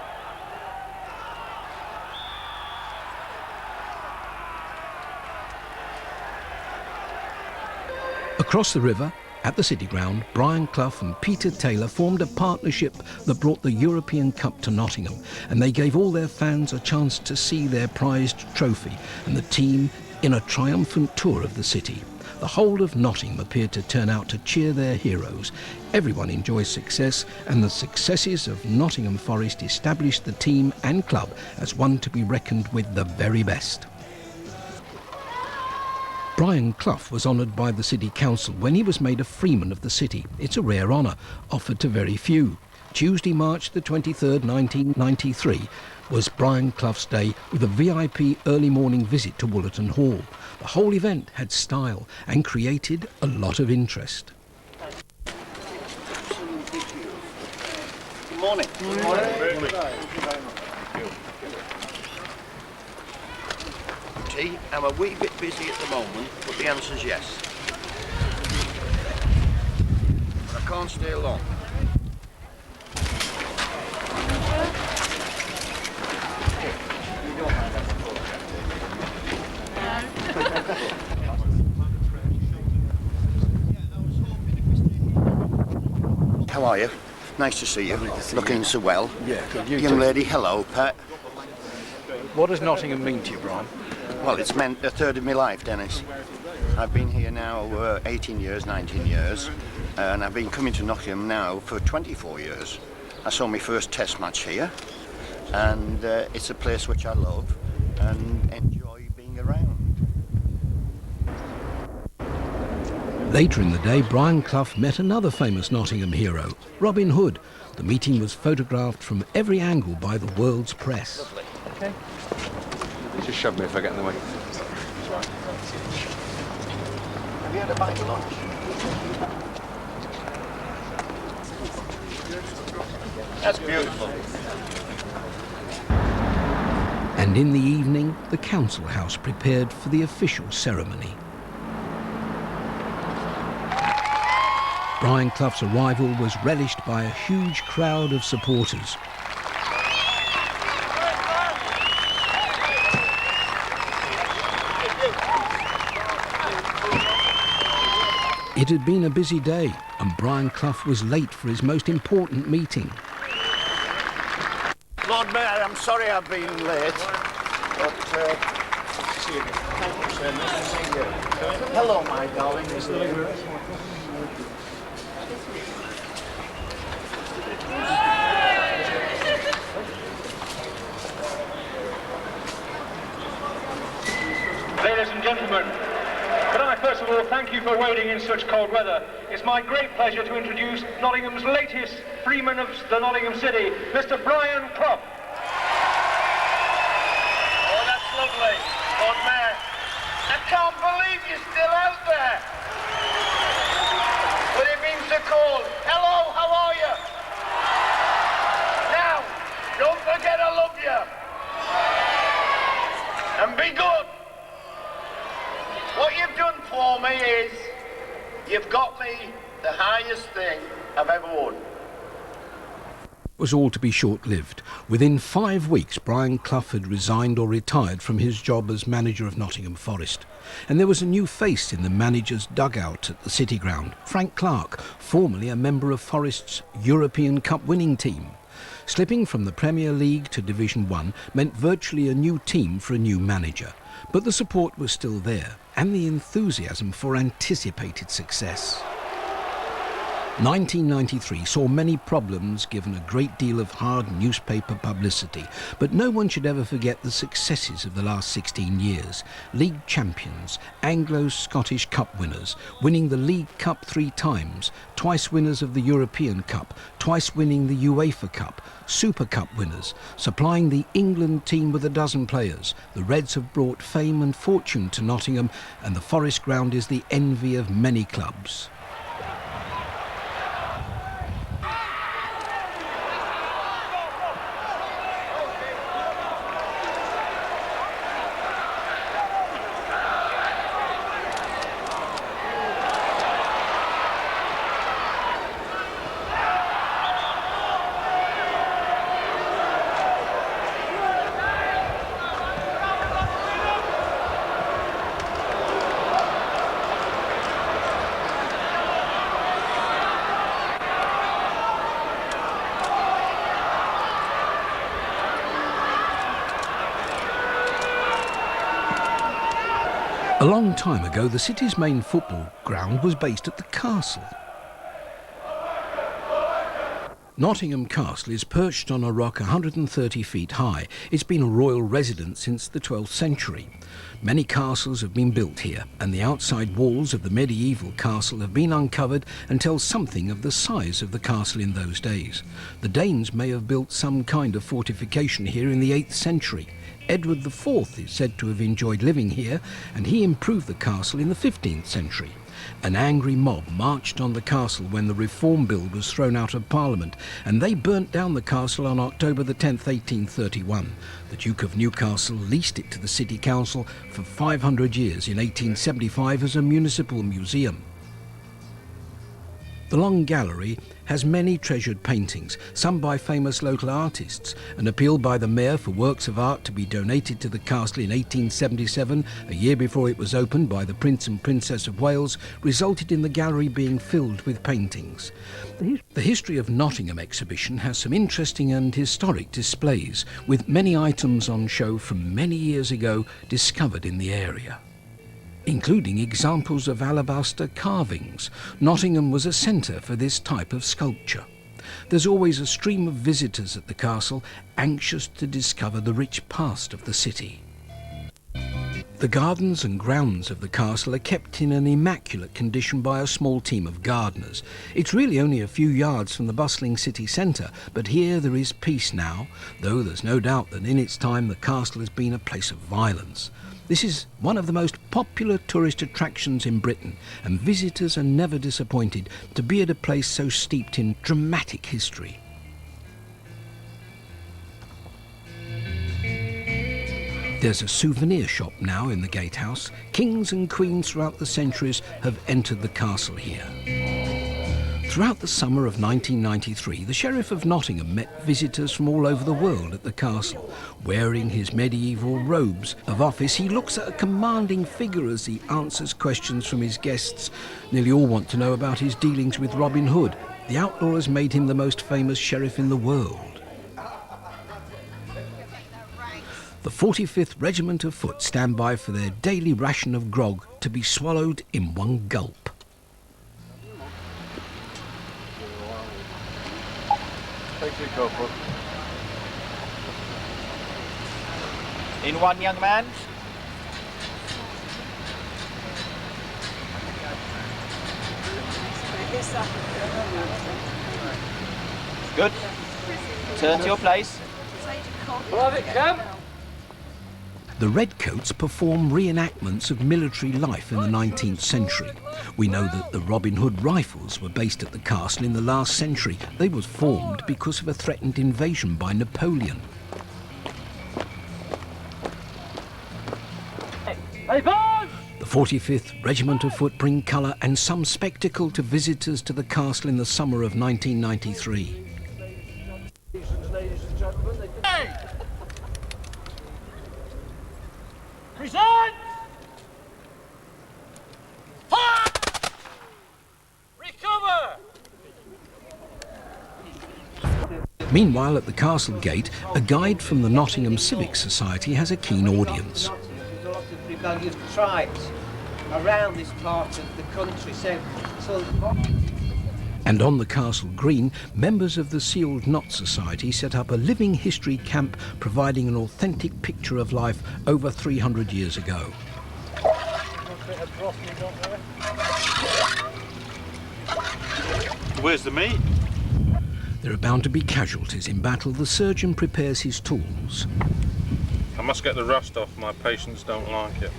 Across the river, at the City Ground, Brian Clough and Peter Taylor formed a partnership that brought the European Cup to Nottingham, and they gave all their fans a chance to see their prized trophy and the team in a triumphant tour of the city. The whole of Nottingham appeared to turn out to cheer their heroes. Everyone enjoys success, and the successes of Nottingham Forest established the team and club as one to be reckoned with the very best. Brian Clough was honoured by the City Council when he was made a Freeman of the City. It's a rare honour, offered to very few. Tuesday, March the 23rd, 1993, was Brian Clough's day with a VIP early morning visit to Wollaton Hall. The whole event had style and created a lot of interest. Good morning. Good morning. I'm a wee bit busy at the moment, but the answer's yes. But I can't stay long. How are you? Nice to see you. Looking so well. Yeah, good. You Young too. lady, hello, pet. What does Nottingham mean to you, Brian? Well, it's meant a third of my life, Dennis. I've been here now 18 years, 19 years, and I've been coming to Nottingham now for 24 years. I saw my first test match here, and it's a place which I love and enjoy being around. Later in the day, Brian Clough met another famous Nottingham hero, Robin Hood. The meeting was photographed from every angle by the world's press. Lovely. Okay. Just shove me if I get in the way. Have you had a bite of lunch? That's beautiful. And in the evening, the council house prepared for the official ceremony. Brian Clough's arrival was relished by a huge crowd of supporters. It had been a busy day, and Brian Clough was late for his most important meeting. Lord Mayor, I'm sorry I've been late, but thank you, sir. Nice to see you. Hello, my darling. Ladies and gentlemen, could I first of all thank you for waiting in such cold weather. It's my great pleasure to introduce Nottingham's latest Freeman of the Nottingham City, Mr. Brian Clough. Oh, that's lovely, Lord Mayor. I can't believe you're still out there. But it means so cold. Hello, how are you? Now, don't forget I love you. And be good. What you've done for me is, you've got me the highest thing I've ever won. Was all to be short-lived. Within 5 weeks, Brian Clough had resigned or retired from his job as manager of Nottingham Forest. And there was a new face in the manager's dugout at the City Ground, Frank Clark, formerly a member of Forest's European Cup winning team. Slipping from the Premier League to Division 1 meant virtually a new team for a new manager. But the support was still there, and the enthusiasm for anticipated success. 1993 saw many problems given a great deal of hard newspaper publicity, but no one should ever forget the successes of the last 16 years. League champions, Anglo-Scottish Cup winners, winning the League Cup 3 times, twice winners of the European Cup, twice winning the UEFA Cup, Super Cup winners, supplying the England team with a dozen players. The Reds have brought fame and fortune to Nottingham, and the Forest Ground is the envy of many clubs. A long time ago, the city's main football ground was based at the castle. Nottingham Castle is perched on a rock 130 feet high. It's been a royal residence since the 12th century. Many castles have been built here, and the outside walls of the medieval castle have been uncovered and tell something of the size of the castle in those days. The Danes may have built some kind of fortification here in the 8th century. Edward IV is said to have enjoyed living here, and he improved the castle in the 15th century. An angry mob marched on the castle when the Reform Bill was thrown out of Parliament, and they burnt down the castle on October the 10th, 1831. The Duke of Newcastle leased it to the City Council for 500 years in 1875 as a municipal museum. The Long Gallery has many treasured paintings, some by famous local artists. An appeal by the mayor for works of art to be donated to the castle in 1877, a year before it was opened by the Prince and Princess of Wales, resulted in the gallery being filled with paintings. The History of Nottingham exhibition has some interesting and historic displays, with many items on show from many years ago discovered in the area, including examples of alabaster carvings. Nottingham was a centre for this type of sculpture. There's always a stream of visitors at the castle, anxious to discover the rich past of the city. The gardens and grounds of the castle are kept in an immaculate condition by a small team of gardeners. It's really only a few yards from the bustling city centre, but here there is peace now, though there's no doubt that in its time the castle has been a place of violence. This is one of the most popular tourist attractions in Britain, and visitors are never disappointed to be at a place so steeped in dramatic history. There's a souvenir shop now in the gatehouse. Kings and queens throughout the centuries have entered the castle here. Throughout the summer of 1993, the Sheriff of Nottingham met visitors from all over the world at the castle. Wearing his medieval robes of office, he looks at a commanding figure as he answers questions from his guests. Nearly all want to know about his dealings with Robin Hood. The outlaw has made him the most famous sheriff in the world. The 45th Regiment of Foot stand by for their daily ration of grog to be swallowed in one gulp. In one, young man. Good. Turn to your place. The Redcoats perform reenactments of military life in the 19th century. We know that the Robin Hood rifles were based at the castle in the last century. They were formed because of a threatened invasion by Napoleon. The 45th Regiment of Foot bring colour and some spectacle to visitors to the castle in the summer of 1993. Present! Recover! Meanwhile, at the castle gate, a guide from the Nottingham Civic Society has a keen audience. There's a lot of rebellious tribes around this part of the country, so And on the castle green, members of the Sealed Knot Society set up a living history camp providing an authentic picture of life over 300 years ago. Where's the meat? There are bound to be casualties in battle. The surgeon prepares his tools. I must get the rust off, my patients don't like it.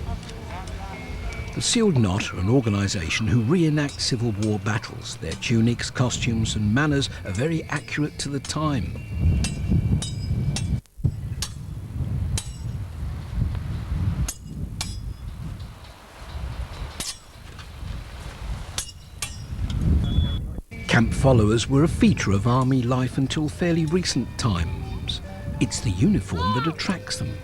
The Sealed Knot are an organisation who reenact Civil War battles. Their tunics, costumes and manners are very accurate to the time. Camp followers were a feature of army life until fairly recent times. It's the uniform that attracts them.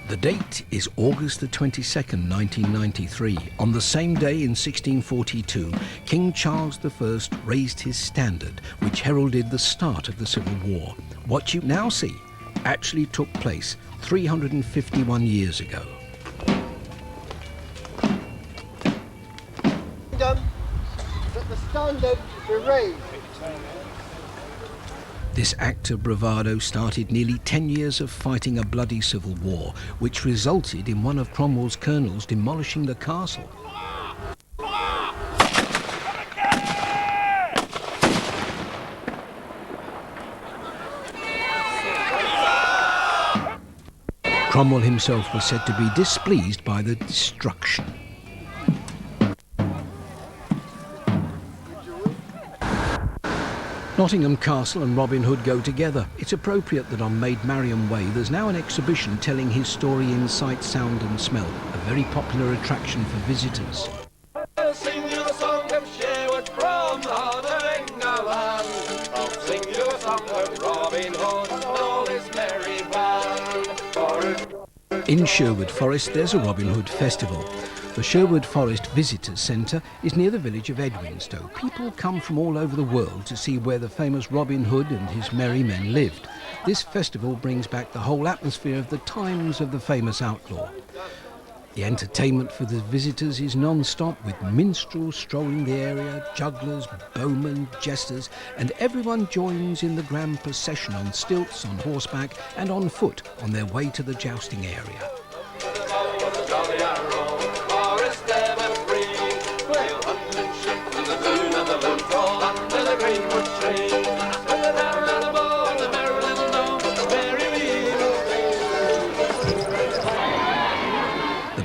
The date is August the 22nd, 1993. On the same day in 1642, King Charles I raised his standard, which heralded the start of the Civil War. What you now see actually took place 351 years ago. That the standard be raised. This act of bravado started nearly 10 years of fighting a bloody civil war, which resulted in one of Cromwell's colonels demolishing the castle. Cromwell himself was said to be displeased by the destruction. Nottingham Castle and Robin Hood go together. It's appropriate that on Maid Marian Way there's now an exhibition telling his story in sight, sound and smell, a very popular attraction for visitors. I'll sing you a song of Sherwood from the heart of England. I'll sing you a song of Robin Hood and all his merry band. In Sherwood Forest there's a Robin Hood festival. The Sherwood Forest Visitors Centre is near the village of Edwinstowe. People come from all over the world to see where the famous Robin Hood and his merry men lived. This festival brings back the whole atmosphere of the times of the famous outlaw. The entertainment for the visitors is non-stop, with minstrels strolling the area, jugglers, bowmen, jesters, and everyone joins in the grand procession on stilts, on horseback and on foot on their way to the jousting area.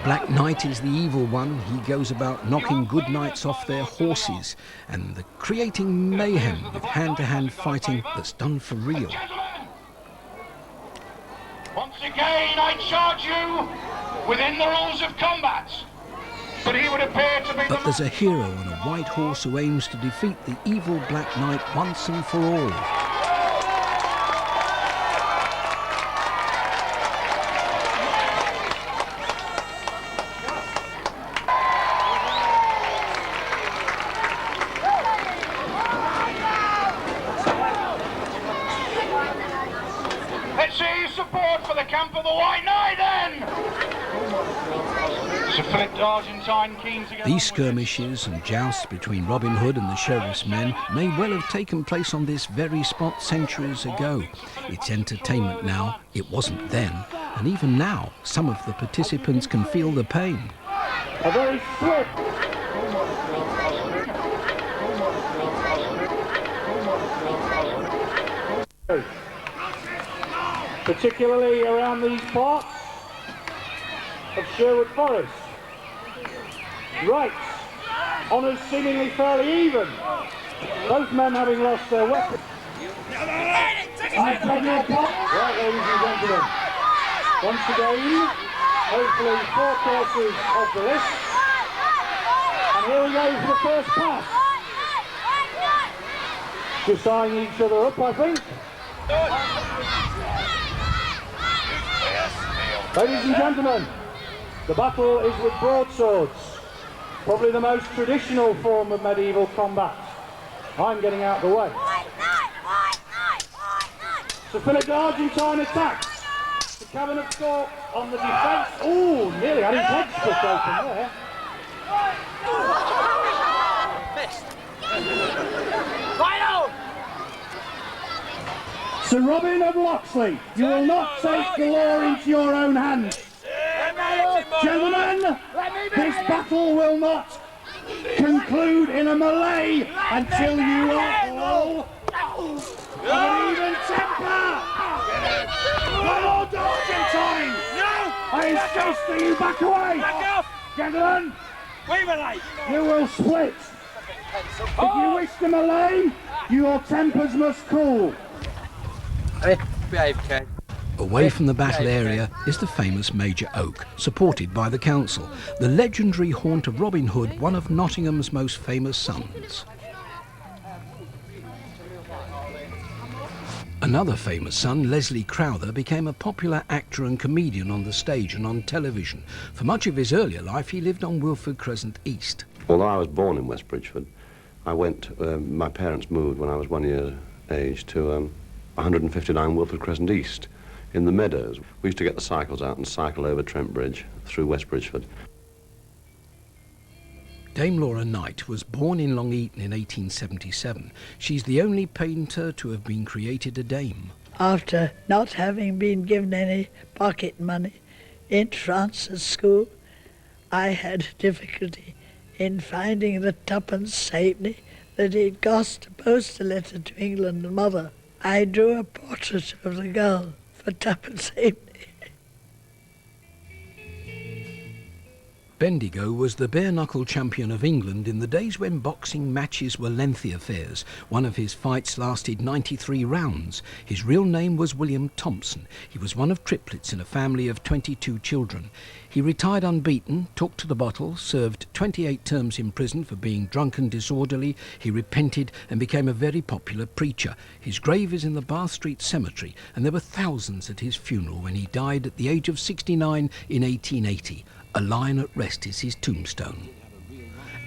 Black Knight is the evil one. He goes about knocking good knights off their horses and creating mayhem with hand-to-hand fighting that's done for real. Once again, I charge you within the rules of combat. But he would appear to be. But there's a hero on a white horse who aims to defeat the evil Black Knight once and for all. These skirmishes and jousts between Robin Hood and the sheriff's men may well have taken place on this very spot centuries ago. It's entertainment now, it wasn't then, and even now some of the participants can feel the pain. A very swift. Particularly around these parts of Sherwood Forest. Right, honours seemingly fairly even. Both men having lost their weapons. Right, ladies and gentlemen. Once again, hopefully 4 courses off the list. And here we go for the first pass. Just eyeing each other up, I think. Ladies and gentlemen, the battle is with broadswords, probably the most traditional form of medieval combat. I'm getting out of the way. Sir Philip the Argentine attacks. The Cabinet of Thought on the defence. Ooh, nearly had his head split open there. Sir Robin of Locksley, you will not take the law into your own hands. Gentlemen, this battle will not conclude in a melee until you are all of an even temper. My Lord Argentine, I insist that you back away. Gentlemen, you will split. If you wish to melee, your tempers must cool. Behave, Ken. Away from the battle area is the famous Major Oak, supported by the council, the legendary haunt of Robin Hood, one of Nottingham's most famous sons. Another famous son, Leslie Crowther, became a popular actor and comedian on the stage and on television. For much of his earlier life, he lived on Wilford Crescent East. Although I was born in West Bridgford, I went, my parents moved when I was 1 year age to 159 Wilford Crescent East in the meadows. We used to get the cycles out and cycle over Trent Bridge through West Bridgford. Dame Laura Knight was born in Long Eaton in 1877. She's the only painter to have been created a dame. After not having been given any pocket money in France at school, I had difficulty in finding the twopence halfpenny that it cost to post a letter to England and Mother. I drew a portrait of the girl for twopence halfpenny. Bendigo was the bare-knuckle champion of England in the days when boxing matches were lengthy affairs. One of his fights lasted 93 rounds. His real name was William Thompson. He was one of triplets in a family of 22 children. He retired unbeaten, took to the bottle, served 28 terms in prison for being drunk and disorderly. He repented and became a very popular preacher. His grave is in the Bath Street Cemetery, and there were thousands at his funeral when he died at the age of 69 in 1880. A lion at rest is his tombstone.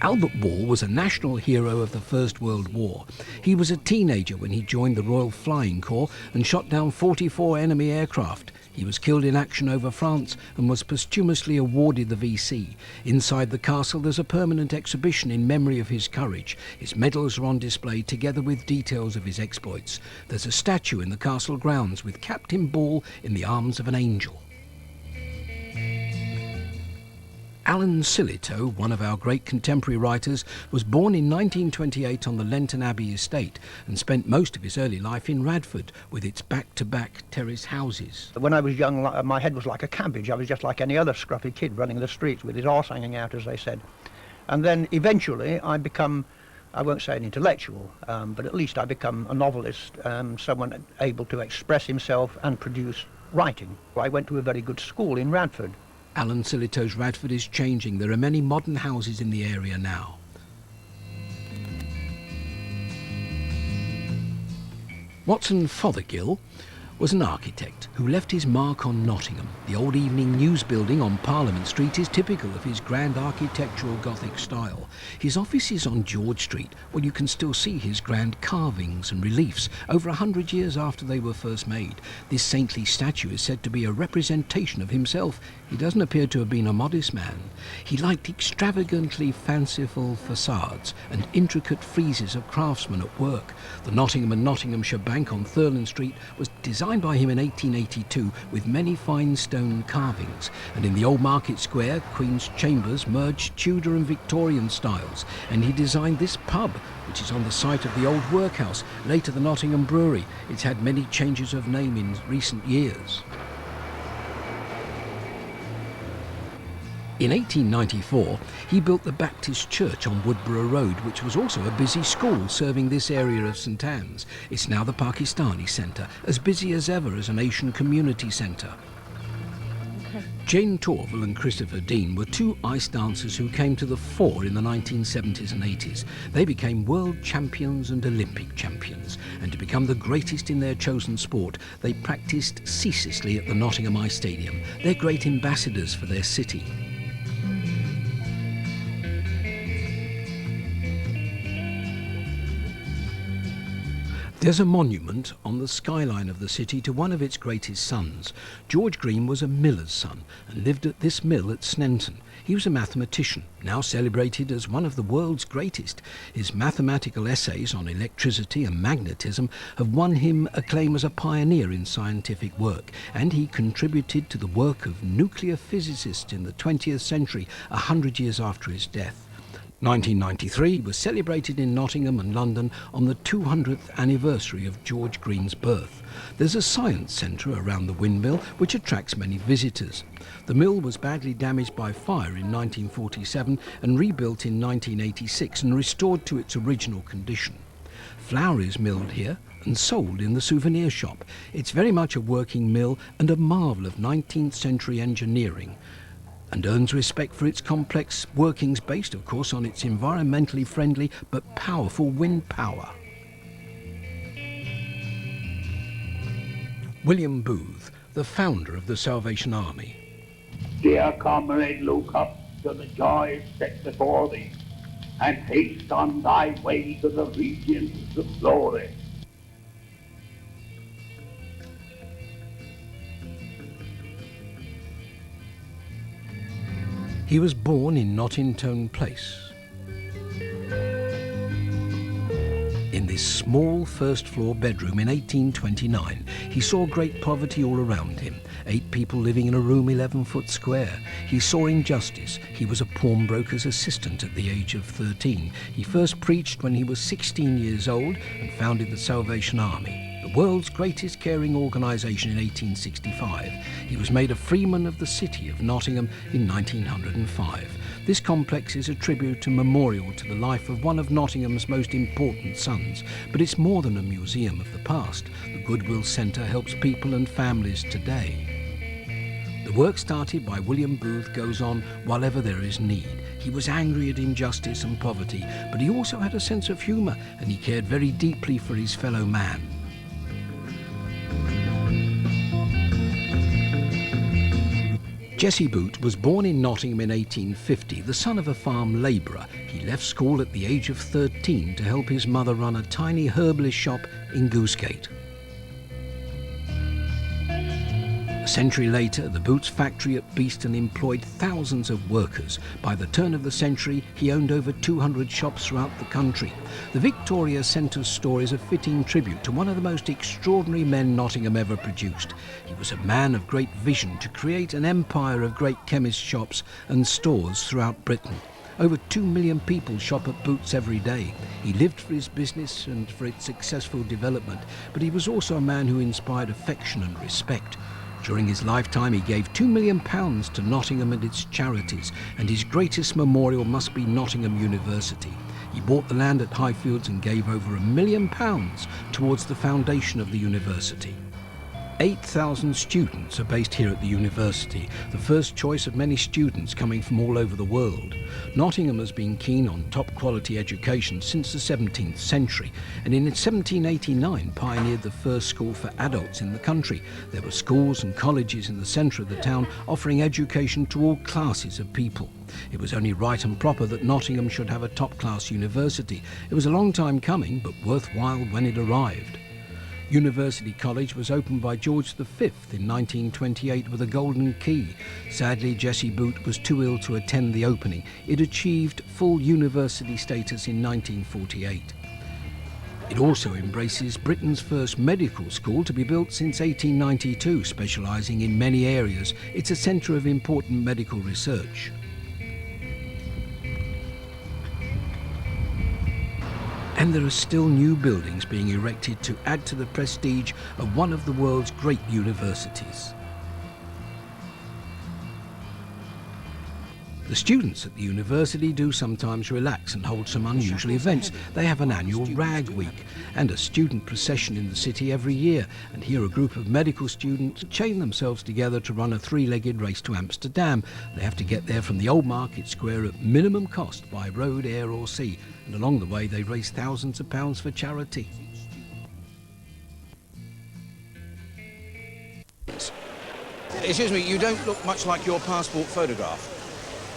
Albert Ball was a national hero of the First World War. He was a teenager when he joined the Royal Flying Corps and shot down 44 enemy aircraft. He was killed in action over France and was posthumously awarded the VC. Inside the castle there's a permanent exhibition in memory of his courage. His medals are on display together with details of his exploits. There's a statue in the castle grounds with Captain Ball in the arms of an angel. Alan Sillitoe, one of our great contemporary writers, was born in 1928 on the Lenton Abbey estate and spent most of his early life in Radford with its back-to-back terrace houses. When I was young, my head was like a cabbage. I was just like any other scruffy kid running the streets with his arse hanging out, as they said. And then eventually I become, I won't say an intellectual, but at least I become a novelist, someone able to express himself and produce writing. I went to a very good school in Radford. Alan Sillitoe's Radford is changing. There are many modern houses in the area now. Watson Fothergill was an architect who left his mark on Nottingham. The old Evening News building on Parliament Street is typical of his grand architectural Gothic style. His office is on George Street, where you can still see his grand carvings and reliefs over 100 years after they were first made. This saintly statue is said to be a representation of himself. He doesn't appear to have been a modest man. He liked extravagantly fanciful facades and intricate friezes of craftsmen at work. The Nottingham and Nottinghamshire Bank on Thurland Street was designed by him in 1882 with many fine stone carvings, and in the old Market Square, Queen's Chambers merged Tudor and Victorian styles, and he designed this pub, which is on the site of the old workhouse, later the Nottingham Brewery. It's had many changes of name in recent years. In 1894, he built the Baptist Church on Woodborough Road, which was also a busy school serving this area of St Anne's. It's now the Pakistani Centre, as busy as ever as an Asian community centre. Jane Torvill and Christopher Dean were two ice dancers who came to the fore in the 1970s and 80s. They became world champions and Olympic champions, and to become the greatest in their chosen sport, they practised ceaselessly at the Nottingham Ice Stadium. They're great ambassadors for their city. There's a monument on the skyline of the city to one of its greatest sons. George Green was a miller's son and lived at this mill at Sneinton. He was a mathematician, now celebrated as one of the world's greatest. His mathematical essays on electricity and magnetism have won him acclaim as a pioneer in scientific work, and he contributed to the work of nuclear physicists in the 20th century, 100 years after his death. 1993 was celebrated in Nottingham and London on the 200th anniversary of George Green's birth. There's a science centre around the Windmill which attracts many visitors. The mill was badly damaged by fire in 1947 and rebuilt in 1986 and restored to its original condition. Flour is milled here and sold in the souvenir shop. It's very much a working mill and a marvel of 19th century engineering, and earns respect for its complex workings based, of course, on its environmentally friendly but powerful wind power. William Booth, the founder of the Salvation Army. Dear comrade, look up to the joys set before thee, and haste on thy way to the regions of glory. He was born in Nottington Place. In this small first-floor bedroom in 1829, he saw great poverty all around him. 8 people living in a room 11 foot square. He saw injustice. He was a pawnbroker's assistant at the age of 13. He first preached when he was 16 years old and founded the Salvation Army, the world's greatest caring organisation, in 1865. He was made a freeman of the city of Nottingham in 1905. This complex is a tribute and memorial to the life of one of Nottingham's most important sons, but it's more than a museum of the past. The Goodwill Centre helps people and families today. The work started by William Booth goes on while ever there is need. He was angry at injustice and poverty, but he also had a sense of humour, and he cared very deeply for his fellow man. Jesse Boot was born in Nottingham in 1850, the son of a farm labourer. He left school at the age of 13 to help his mother run a tiny herbalist shop in Goosegate. A century later, the Boots factory at Beeston employed thousands of workers. By the turn of the century, he owned over 200 shops throughout the country. The Victoria Centre's story is a fitting tribute to one of the most extraordinary men Nottingham ever produced. He was a man of great vision to create an empire of great chemist shops and stores throughout Britain. Over 2 million people shop at Boots every day. He lived for his business and for its successful development, but he was also a man who inspired affection and respect. During his lifetime, he gave £2 million to Nottingham and its charities, and his greatest memorial must be Nottingham University. He bought the land at Highfields and gave over £1 million towards the foundation of the university. 8,000 students are based here at the university, the first choice of many students coming from all over the world. Nottingham has been keen on top quality education since the 17th century, and in 1789 pioneered the first school for adults in the country. There were schools and colleges in the centre of the town offering education to all classes of people. It was only right and proper that Nottingham should have a top-class university. It was a long time coming, but worthwhile when it arrived. University College was opened by George V in 1928 with a golden key. Sadly, Jesse Boot was too ill to attend the opening. It achieved full university status in 1948. It also embraces Britain's first medical school to be built since 1892, specialising in many areas. It's a centre of important medical research. And there are still new buildings being erected to add to the prestige of one of the world's great universities. The students at the university do sometimes relax and hold some unusual events. They have an annual rag week and a student procession in the city every year. And here a group of medical students chain themselves together to run a 3-legged race to Amsterdam. They have to get there from the old market square at minimum cost by road, air or sea. And along the way they raise thousands of pounds for charity. Excuse me, you don't look much like your passport photograph.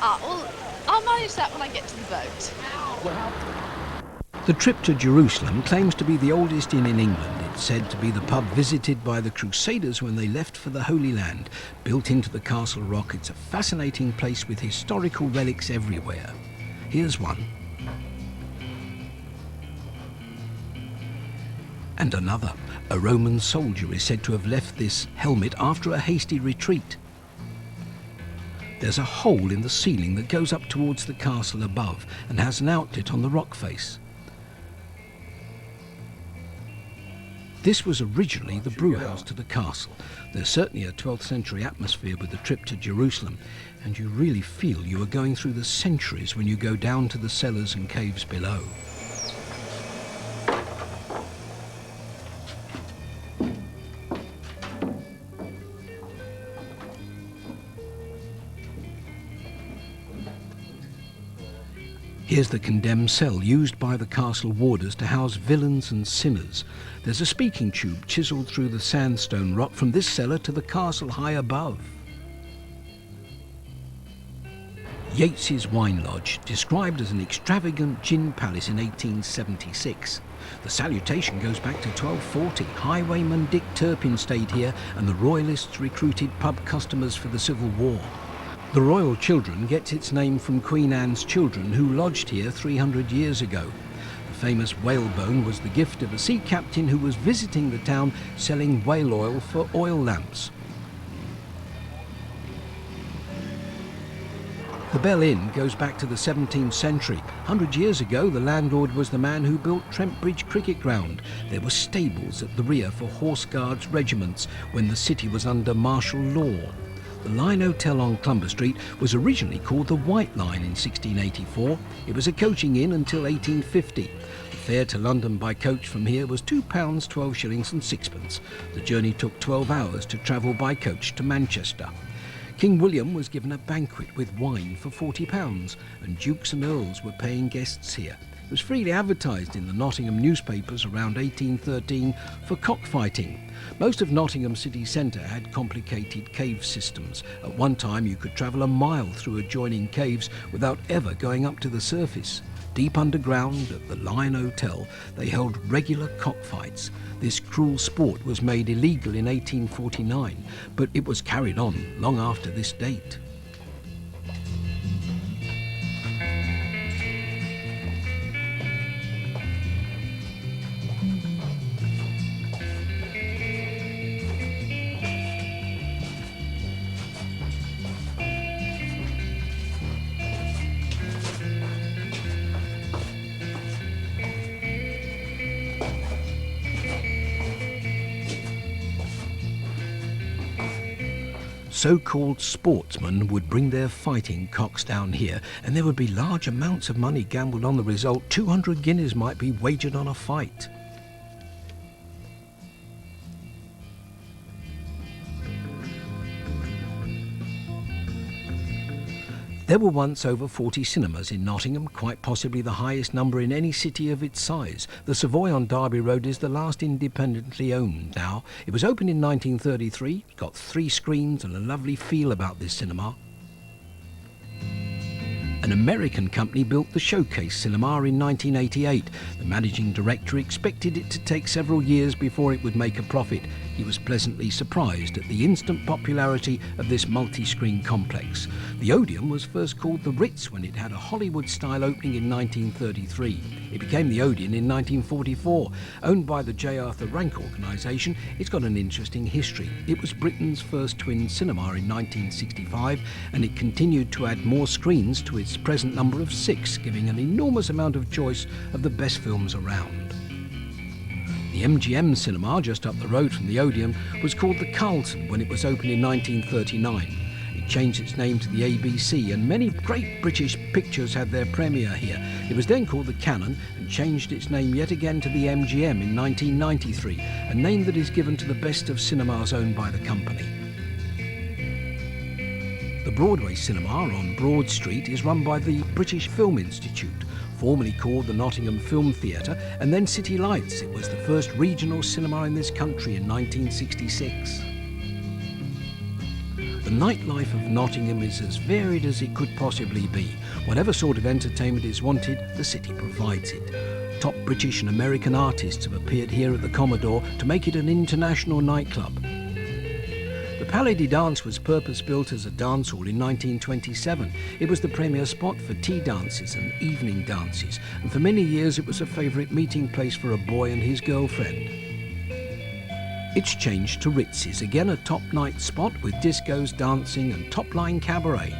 Well, I'll manage that when I get to the boat. The Trip to Jerusalem claims to be the oldest inn in England. It's said to be the pub visited by the Crusaders when they left for the Holy Land. Built into the castle rock, it's a fascinating place with historical relics everywhere. Here's one. And another. A Roman soldier is said to have left this helmet after a hasty retreat. There's a hole in the ceiling that goes up towards the castle above and has an outlet on the rock face. This was originally the brewhouse to the castle. There's certainly a 12th century atmosphere with the Trip to Jerusalem, and you really feel you are going through the centuries when you go down to the cellars and caves below. Here's the condemned cell used by the castle warders to house villains and sinners. There's a speaking tube chiselled through the sandstone rock from this cellar to the castle high above. Yates's Wine Lodge, described as an extravagant gin palace in 1876. The salutation goes back to 1240. Highwayman Dick Turpin stayed here and the Royalists recruited pub customers for the Civil War. The Royal Children gets its name from Queen Anne's children who lodged here 300 years ago. The famous whalebone was the gift of a sea captain who was visiting the town selling whale oil for oil lamps. The Bell Inn goes back to the 17th century. 100 years ago, the landlord was the man who built Trent Bridge Cricket Ground. There were stables at the rear for Horse Guards regiments when the city was under martial law. The Line Hotel on Clumber Street was originally called the White Line in 1684. It was a coaching inn until 1850. The fare to London by coach from here was £2, 12 shillings and sixpence. The journey took 12 hours to travel by coach to Manchester. King William was given a banquet with wine for £40, and dukes and earls were paying guests here. It was freely advertised in the Nottingham newspapers around 1813 for cockfighting. Most of Nottingham city centre had complicated cave systems. At one time you could travel a mile through adjoining caves without ever going up to the surface. Deep underground at the Lion Hotel they held regular cockfights. This cruel sport was made illegal in 1849, but it was carried on long after this date. So-called sportsmen would bring their fighting cocks down here, and there would be large amounts of money gambled on the result. 200 guineas might be wagered on a fight. There were once over 40 cinemas in Nottingham, quite possibly the highest number in any city of its size. The Savoy on Derby Road is the last independently owned now. It was opened in 1933, it's got 3 screens and a lovely feel about this cinema. An American company built the Showcase Cinema in 1988. The managing director expected it to take several years before it would make a profit. He was pleasantly surprised at the instant popularity of this multi-screen complex. The Odeon was first called the Ritz when it had a Hollywood-style opening in 1933. It became the Odeon in 1944. Owned by the J. Arthur Rank organisation, it's got an interesting history. It was Britain's first twin cinema in 1965, and it continued to add more screens to its present number of 6, giving an enormous amount of choice of the best films around. The MGM cinema, just up the road from the Odeon, was called the Carlton when it was opened in 1939. It changed its name to the ABC, and many great British pictures had their premiere here. It was then called the Canon and changed its name yet again to the MGM in 1993, a name that is given to the best of cinemas owned by the company. The Broadway Cinema on Broad Street is run by the British Film Institute, formerly called the Nottingham Film Theatre, and then City Lights. It was the first regional cinema in this country in 1966. The nightlife of Nottingham is as varied as it could possibly be. Whatever sort of entertainment is wanted, the city provides it. Top British and American artists have appeared here at the Commodore to make it an international nightclub. The Palais des Danses was purpose-built as a dance hall in 1927. It was the premier spot for tea dances and evening dances, and for many years it was a favourite meeting place for a boy and his girlfriend. It's changed to Ritz's, again a top night spot with discos, dancing and top-line cabaret.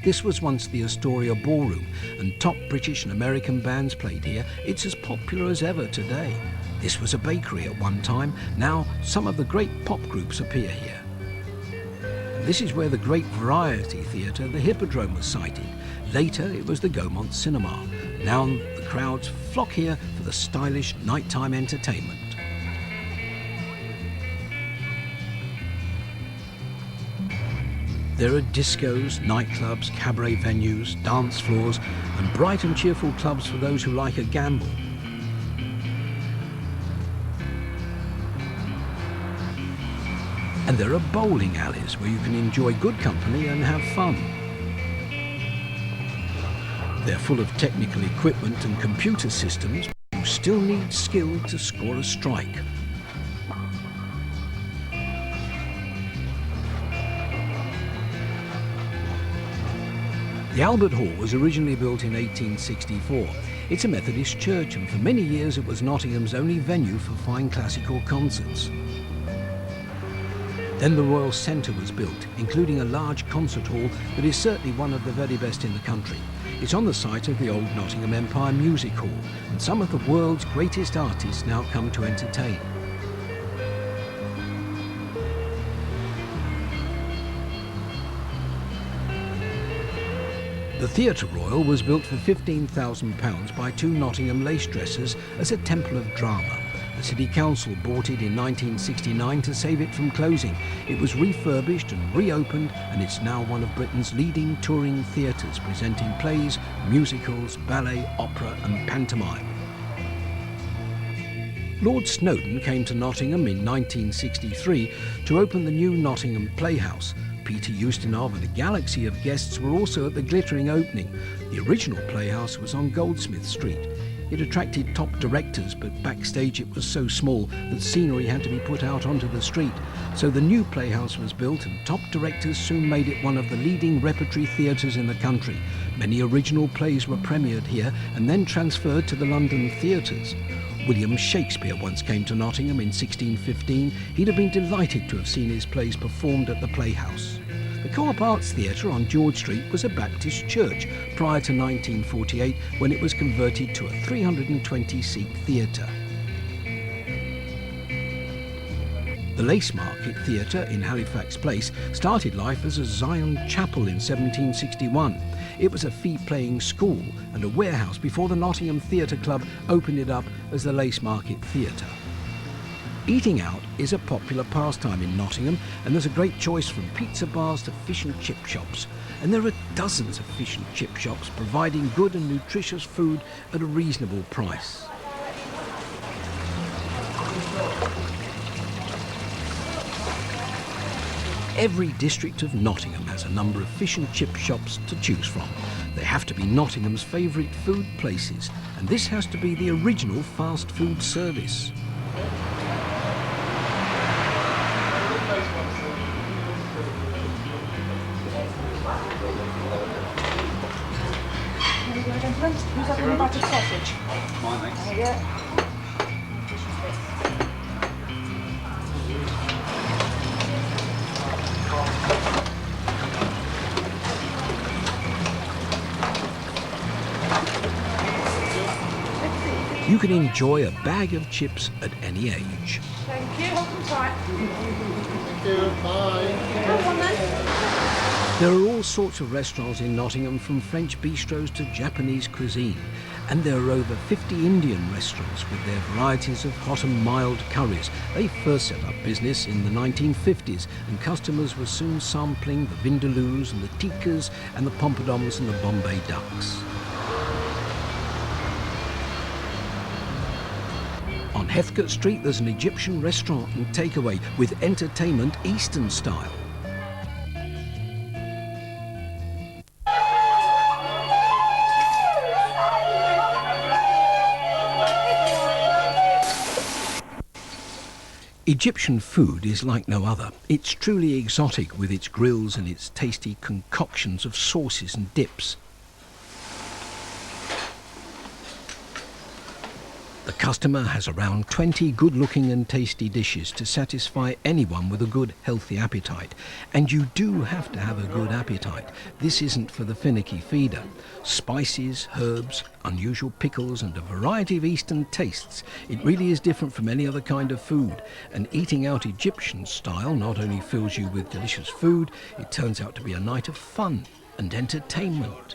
This was once the Astoria Ballroom, and top British and American bands played here. It's as popular as ever today. This was a bakery at one time. Now some of the great pop groups appear here. And this is where the great variety theatre, the Hippodrome, was sited. Later it was the Gaumont Cinema. Now the crowds flock here for the stylish nighttime entertainment. There are discos, nightclubs, cabaret venues, dance floors, and bright and cheerful clubs for those who like a gamble. And there are bowling alleys where you can enjoy good company and have fun. They're full of technical equipment and computer systems, but you still need skill to score a strike. The Albert Hall was originally built in 1864. It's a Methodist church, and for many years it was Nottingham's only venue for fine classical concerts. Then the Royal Centre was built, including a large concert hall that is certainly one of the very best in the country. It's on the site of the old Nottingham Empire Music Hall, and some of the world's greatest artists now come to entertain. The Theatre Royal was built for £15,000 by two Nottingham lace dressers as a temple of drama. The City Council bought it in 1969 to save it from closing. It was refurbished and reopened, and it's now one of Britain's leading touring theatres, presenting plays, musicals, ballet, opera and pantomime. Lord Snowdon came to Nottingham in 1963 to open the new Nottingham Playhouse. Peter Ustinov and a galaxy of guests were also at the glittering opening. The original Playhouse was on Goldsmith Street. It attracted top directors, but backstage it was so small that scenery had to be put out onto the street. So the new Playhouse was built, and top directors soon made it one of the leading repertory theatres in the country. Many original plays were premiered here and then transferred to the London theatres. William Shakespeare once came to Nottingham in 1615. He'd have been delighted to have seen his plays performed at the Playhouse. The Co-op Arts Theatre on George Street was a Baptist church prior to 1948, when it was converted to a 320-seat theatre. The Lace Market Theatre in Halifax Place started life as a Zion Chapel in 1761. It was a fee-paying school and a warehouse before the Nottingham Theatre Club opened it up as the Lace Market Theatre. Eating out is a popular pastime in Nottingham, and there's a great choice from pizza bars to fish and chip shops. And there are dozens of fish and chip shops providing good and nutritious food at a reasonable price. Every district of Nottingham has a number of fish and chip shops to choose from. They have to be Nottingham's favourite food places, and this has to be the original fast food service. Who's having a bite of sausage? Mine, thanks. Yeah. You can enjoy a bag of chips at any age. Thank you. Hold them tight. Thank you. Bye. Have one then. There are all sorts of restaurants in Nottingham, from French bistros to Japanese cuisine. And there are over 50 Indian restaurants with their varieties of hot and mild curries. They first set up business in the 1950s, and customers were soon sampling the vindaloos and the tikkas and the pompadums and the Bombay ducks. On Heathcote Street there's an Egyptian restaurant and takeaway with entertainment Eastern style. Egyptian food is like no other. It's truly exotic with its grills and its tasty concoctions of sauces and dips. The customer has around 20 good-looking and tasty dishes to satisfy anyone with a good, healthy appetite. And you do have to have a good appetite. This isn't for the finicky feeder. Spices, herbs, unusual pickles and a variety of Eastern tastes. It really is different from any other kind of food. And eating out Egyptian style not only fills you with delicious food, it turns out to be a night of fun and entertainment.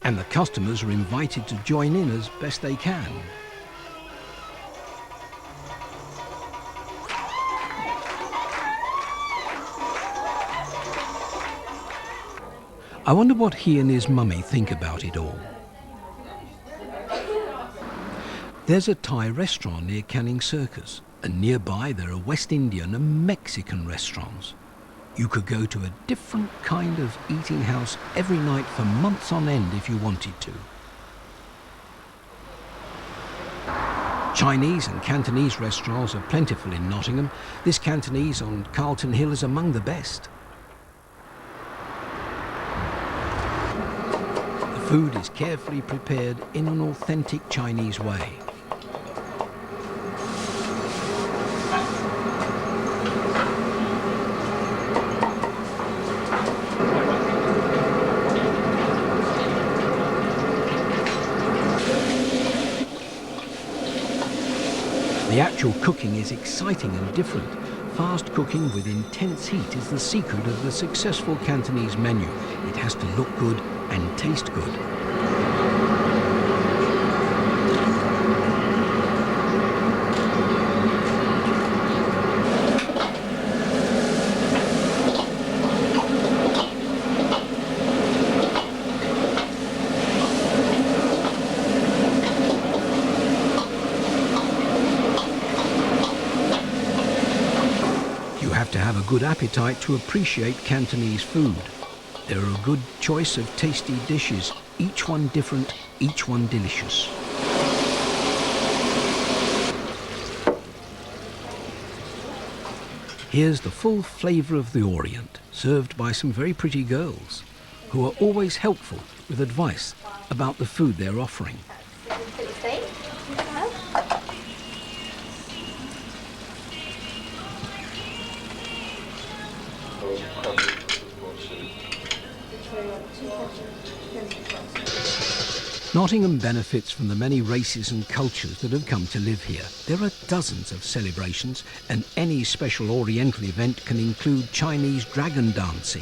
And the customers are invited to join in as best they can. I wonder what he and his mummy think about it all. There's a Thai restaurant near Canning Circus, and nearby there are West Indian and Mexican restaurants. You could go to a different kind of eating house every night for months on end if you wanted to. Chinese and Cantonese restaurants are plentiful in Nottingham. This Cantonese on Carlton Hill is among the best. The food is carefully prepared in an authentic Chinese way. The actual cooking is exciting and different. Fast cooking with intense heat is the secret of the successful Cantonese menu. It has to look good and taste good. Good appetite to appreciate Cantonese food. There are a good choice of tasty dishes, each one different, each one delicious. Here's the full flavour of the Orient, served by some very pretty girls, who are always helpful with advice about the food they're offering. Nottingham benefits from the many races and cultures that have come to live here. There are dozens of celebrations, and any special Oriental event can include Chinese dragon dancing.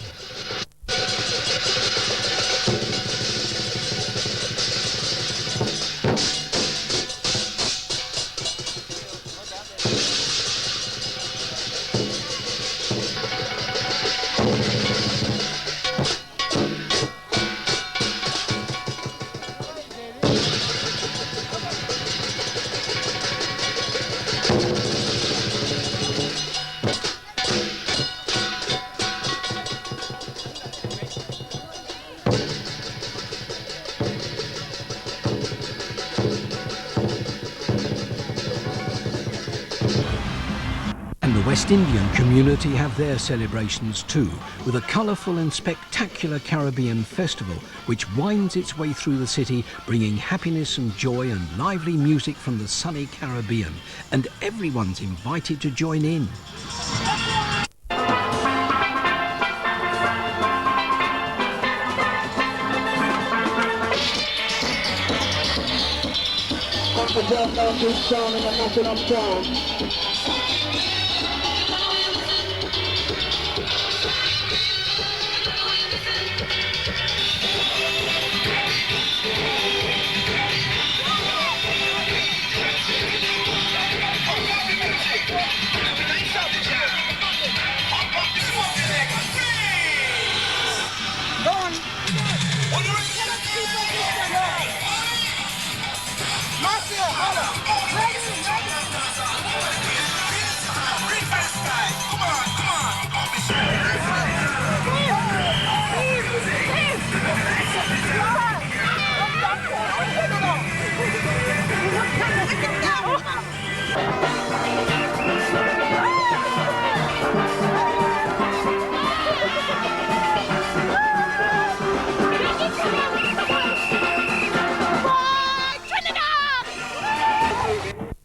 West Indian community have their celebrations too, with a colourful and spectacular Caribbean festival which winds its way through the city, bringing happiness and joy and lively music from the sunny Caribbean, and everyone's invited to join in.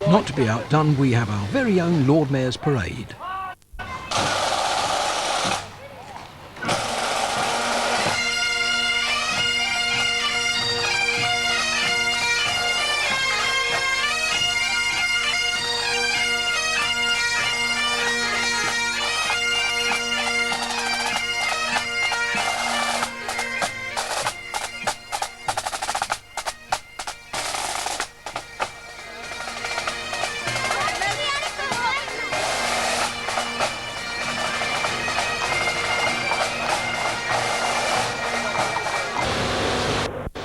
Not to be outdone, we have our very own Lord Mayor's Parade.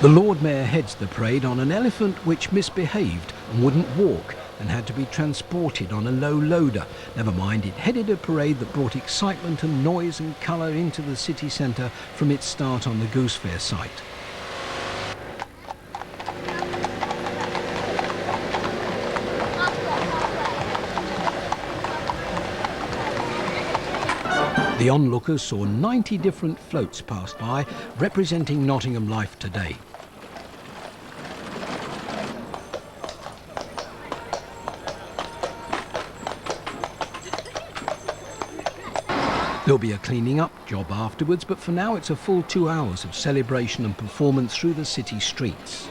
The Lord Mayor heads the parade on an elephant which misbehaved and wouldn't walk and had to be transported on a low loader. Never mind, it headed a parade that brought excitement and noise and colour into the city centre from its start on the Goose Fair site. The onlookers saw 90 different floats pass by, representing Nottingham life today. There'll be a cleaning up job afterwards, but for now it's a full 2 hours of celebration and performance through the city streets.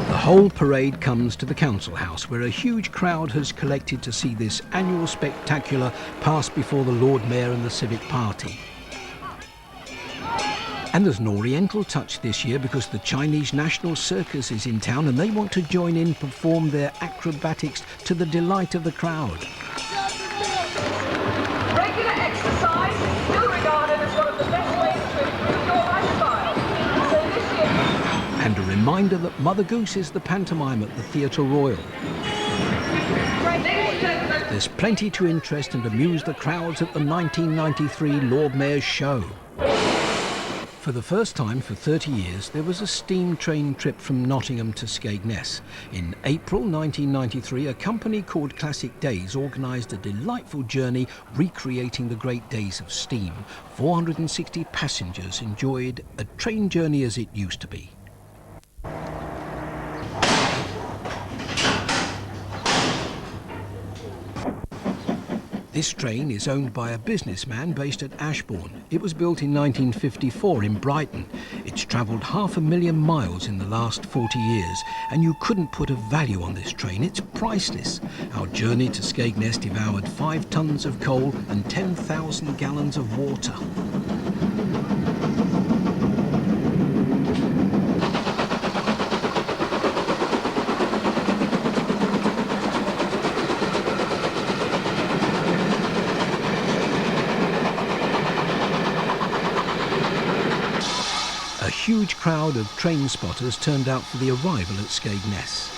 The whole parade comes to the council house, where a huge crowd has collected to see this annual spectacular pass before the Lord Mayor and the Civic Party. And there's an oriental touch this year because the Chinese National Circus is in town and they want to join in and perform their acrobatics to the delight of the crowd. Regular exercise is still regarded as one of the best ways to improve your lifestyle. So this year... And a reminder that Mother Goose is the pantomime at the Theatre Royal. There's plenty to interest and amuse the crowds at the 1993 Lord Mayor's Show. For the first time for 30 years, there was a steam train trip from Nottingham to Skegness. In April 1993, a company called Classic Days organised a delightful journey recreating the great days of steam. 460 passengers enjoyed a train journey as it used to be. This train is owned by a businessman based at Ashbourne. It was built in 1954 in Brighton. It's travelled 500,000 miles in the last 40 years, and you couldn't put a value on this train. It's priceless. Our journey to Skegness devoured 5 tons of coal and 10,000 gallons of water. A huge crowd of train spotters turned out for the arrival at Skegness.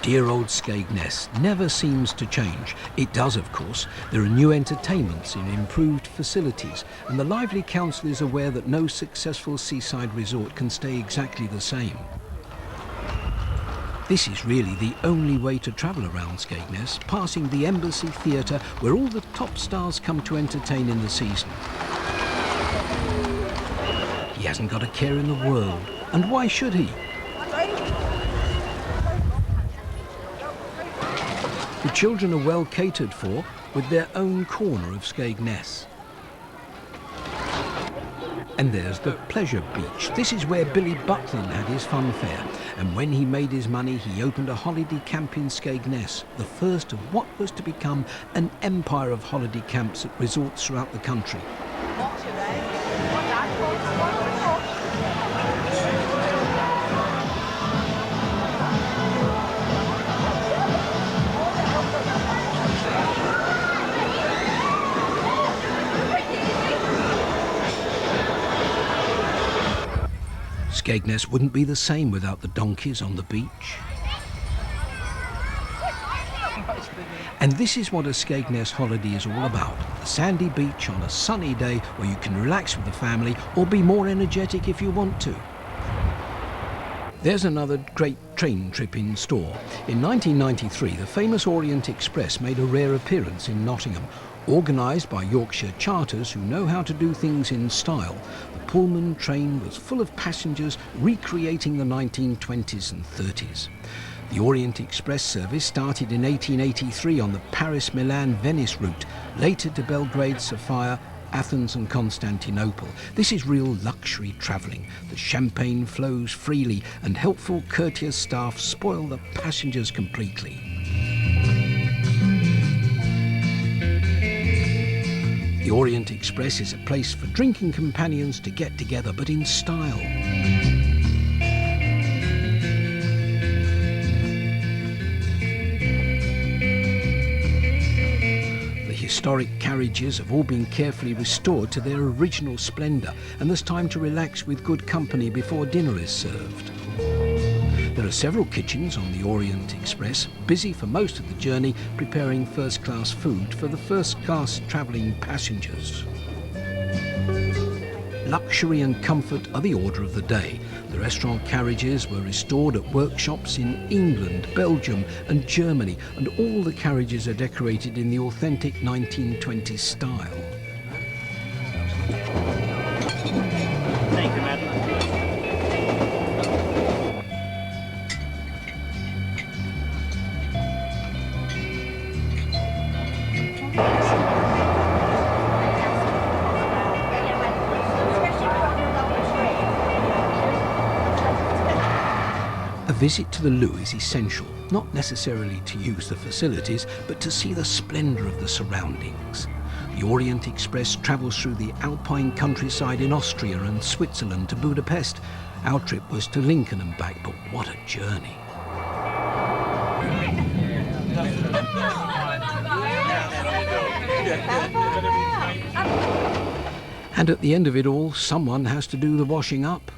Dear old Skegness never seems to change. It does, of course. There are new entertainments and improved facilities, and the lively council is aware that no successful seaside resort can stay exactly the same. This is really the only way to travel around Skegness, passing the Embassy Theatre, where all the top stars come to entertain in the season. He hasn't got a care in the world, and why should he? The children are well catered for, with their own corner of Skegness. And there's the Pleasure Beach. This is where Billy Butlin had his fun fair. And when he made his money, he opened a holiday camp in Skegness, the first of what was to become an empire of holiday camps at resorts throughout the country. Skegness wouldn't be the same without the donkeys on the beach. And this is what a Skegness holiday is all about. A sandy beach on a sunny day where you can relax with the family or be more energetic if you want to. There's another great train trip in store. In 1993, the famous Orient Express made a rare appearance in Nottingham. Organised by Yorkshire charters who know how to do things in style, the Pullman train was full of passengers recreating the 1920s and 30s. The Orient Express service started in 1883 on the Paris-Milan-Venice route, later to Belgrade, Sofia, Athens and Constantinople. This is real luxury travelling. The champagne flows freely and helpful, courteous staff spoil the passengers completely. The Orient Express is a place for drinking companions to get together, but in style. The historic carriages have all been carefully restored to their original splendour, and there's time to relax with good company before dinner is served. There are several kitchens on the Orient Express, busy for most of the journey preparing first-class food for the first-class travelling passengers. Luxury and comfort are the order of the day. The restaurant carriages were restored at workshops in England, Belgium and Germany, and all the carriages are decorated in the authentic 1920s style. Thank you, madam. A visit to the loo is essential, not necessarily to use the facilities, but to see the splendour of the surroundings. The Orient Express travels through the alpine countryside in Austria and Switzerland to Budapest. Our trip was to Lincoln and back, but what a journey. And at the end of it all, someone has to do the washing up.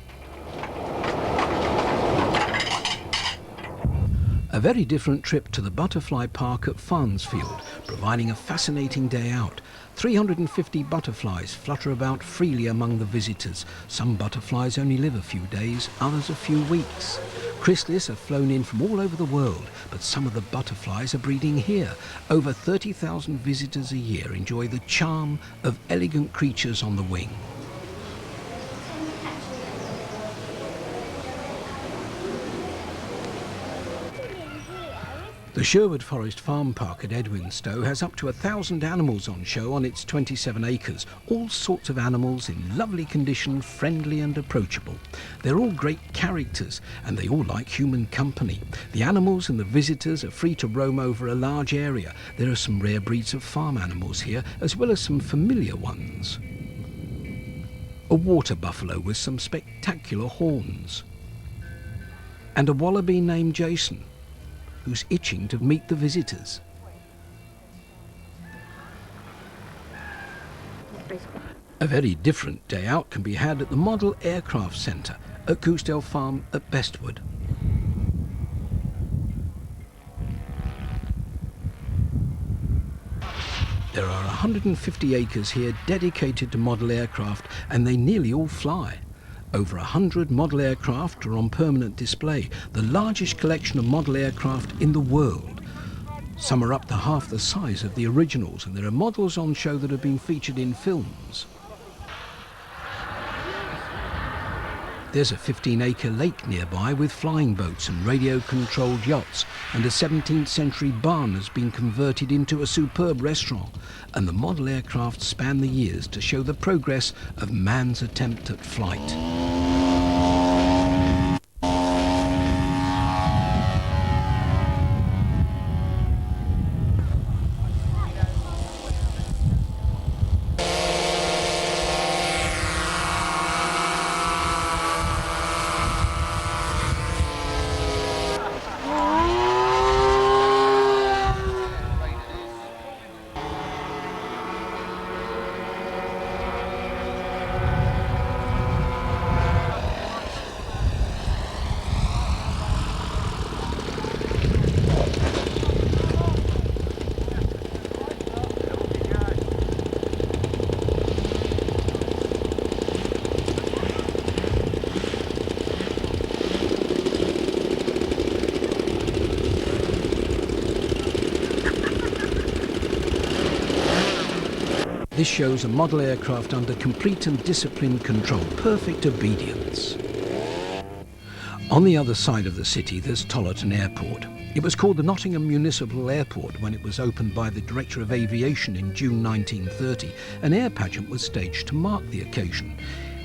A very different trip to the butterfly park at Farnsfield, providing a fascinating day out. 350 butterflies flutter about freely among the visitors. Some butterflies only live a few days, others a few weeks. Chrysalids have flown in from all over the world, but some of the butterflies are breeding here. Over 30,000 visitors a year enjoy the charm of elegant creatures on the wing. The Sherwood Forest Farm Park at Edwinstowe has up to 1,000 animals on show on its 27 acres. All sorts of animals in lovely condition, friendly and approachable. They're all great characters and they all like human company. The animals and the visitors are free to roam over a large area. There are some rare breeds of farm animals here, as well as some familiar ones. A water buffalo with some spectacular horns. And a wallaby named Jason, who's itching to meet the visitors. A very different day out can be had at the Model Aircraft Centre at Goosedale Farm at Bestwood. There are 150 acres here dedicated to model aircraft, and they nearly all fly. Over 100 model aircraft are on permanent display, the largest collection of model aircraft in the world. Some are up to half the size of the originals, and there are models on show that have been featured in films. There's a 15-acre lake nearby with flying boats and radio-controlled yachts, and a 17th century barn has been converted into a superb restaurant, and the model aircraft span the years to show the progress of man's attempt at flight. This shows a model aircraft under complete and disciplined control, perfect obedience. On the other side of the city, there's Tollerton Airport. It was called the Nottingham Municipal Airport when it was opened by the Director of Aviation in June 1930. An air pageant was staged to mark the occasion.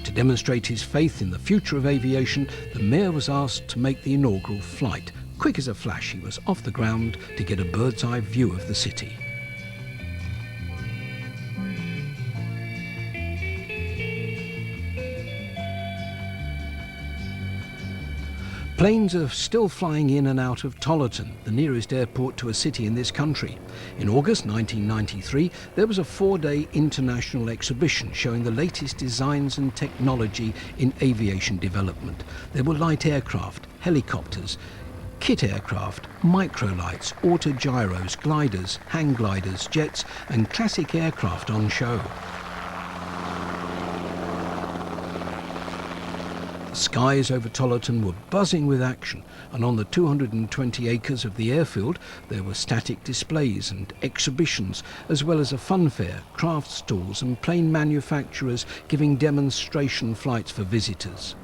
To demonstrate his faith in the future of aviation, the Mayor was asked to make the inaugural flight. Quick as a flash, he was off the ground to get a bird's-eye view of the city. Planes are still flying in and out of Tollerton, the nearest airport to a city in this country. In August 1993, there was a 4-day international exhibition showing the latest designs and technology in aviation development. There were light aircraft, helicopters, kit aircraft, microlights, autogyros, gliders, hang gliders, jets, and classic aircraft on show. The skies over Tollerton were buzzing with action, and on the 220 acres of the airfield there were static displays and exhibitions, as well as a fun fair, craft stalls and plane manufacturers giving demonstration flights for visitors.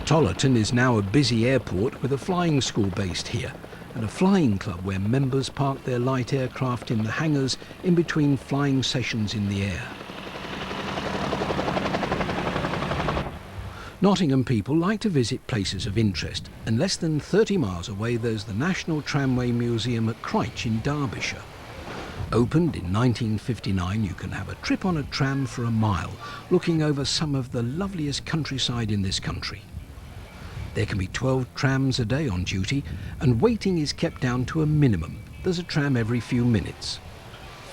Tollerton is now a busy airport with a flying school based here, and a flying club where members park their light aircraft in the hangars in between flying sessions in the air. Nottingham people like to visit places of interest, and less than 30 miles away there's the National Tramway Museum at Crowther in Derbyshire. Opened in 1959, you can have a trip on a tram for a mile, looking over some of the loveliest countryside in this country. There can be 12 trams a day on duty, and waiting is kept down to a minimum. There's a tram every few minutes.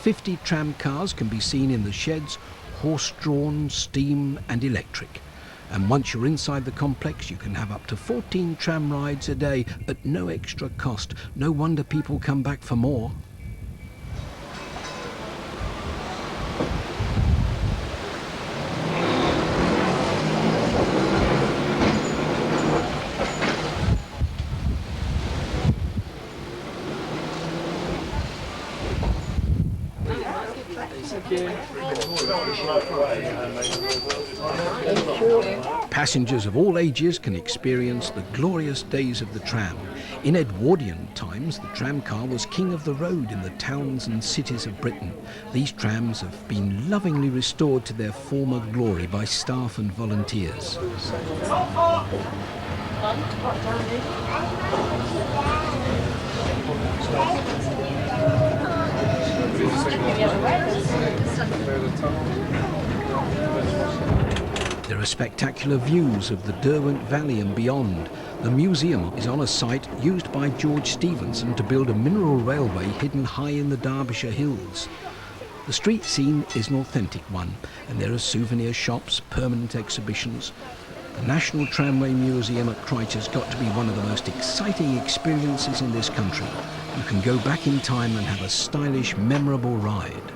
50 tram cars can be seen in the sheds, horse-drawn, steam and electric. And once you're inside the complex, you can have up to 14 tram rides a day at no extra cost. No wonder people come back for more. Passengers of all ages can experience the glorious days of the tram. In Edwardian times, the tram car was king of the road in the towns and cities of Britain. These trams have been lovingly restored to their former glory by staff and volunteers. There are spectacular views of the Derwent Valley and beyond. The museum is on a site used by George Stephenson to build a mineral railway hidden high in the Derbyshire hills. The street scene is an authentic one, and there are souvenir shops, permanent exhibitions. The National Tramway Museum at Crowther's got to be one of the most exciting experiences in this country. You can go back in time and have a stylish, memorable ride.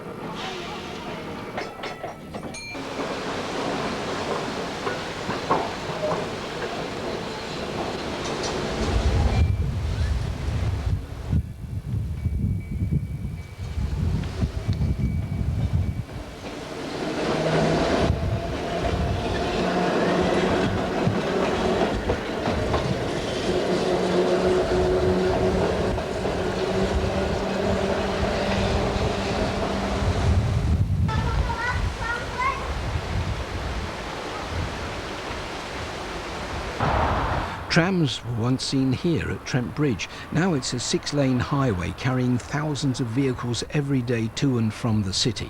Trams were once seen here at Trent Bridge. Now it's a 6-lane highway carrying thousands of vehicles every day to and from the city.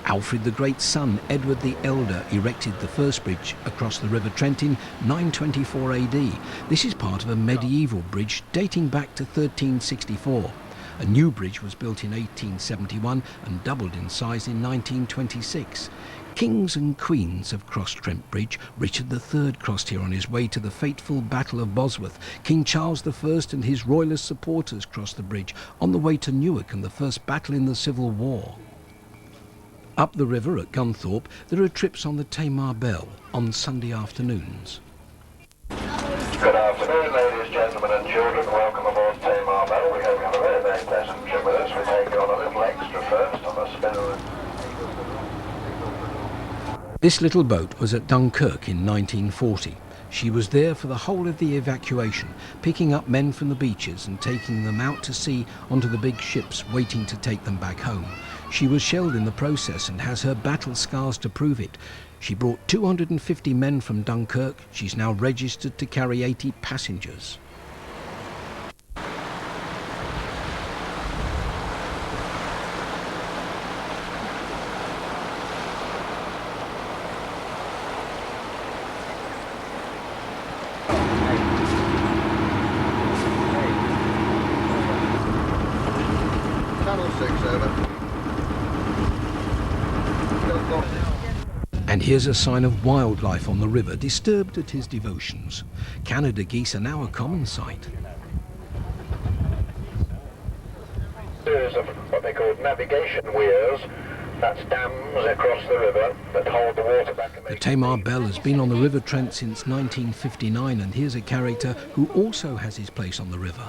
Alfred the Great's son, Edward the Elder, erected the first bridge across the River Trent in 924 AD. This is part of a medieval bridge dating back to 1364. A new bridge was built in 1871 and doubled in size in 1926. Kings and queens have crossed Trent Bridge. Richard III crossed here on his way to the fateful Battle of Bosworth. King Charles I and his royalist supporters crossed the bridge on the way to Newark and the first battle in the Civil War. Up the river at Gunthorpe, there are trips on the Tamar Bell on Sunday afternoons. Good afternoon, ladies, gentlemen and children. Welcome aboard Tamar Bell. We hope you have a very, very pleasant trip with us. We're taking on a little extra first on a spinner. This little boat was at Dunkirk in 1940. She was there for the whole of the evacuation, picking up men from the beaches and taking them out to sea onto the big ships waiting to take them back home. She was shelled in the process and has her battle scars to prove it. She brought 250 men from Dunkirk. She's now registered to carry 80 passengers. And here's a sign of wildlife on the river, disturbed at his devotions. Canada geese are now a common sight. Series of what they call navigation weirs, that's dams across the river that hold the water back. The Tamar Bell has been on the River Trent since 1959, and here's a character who also has his place on the river.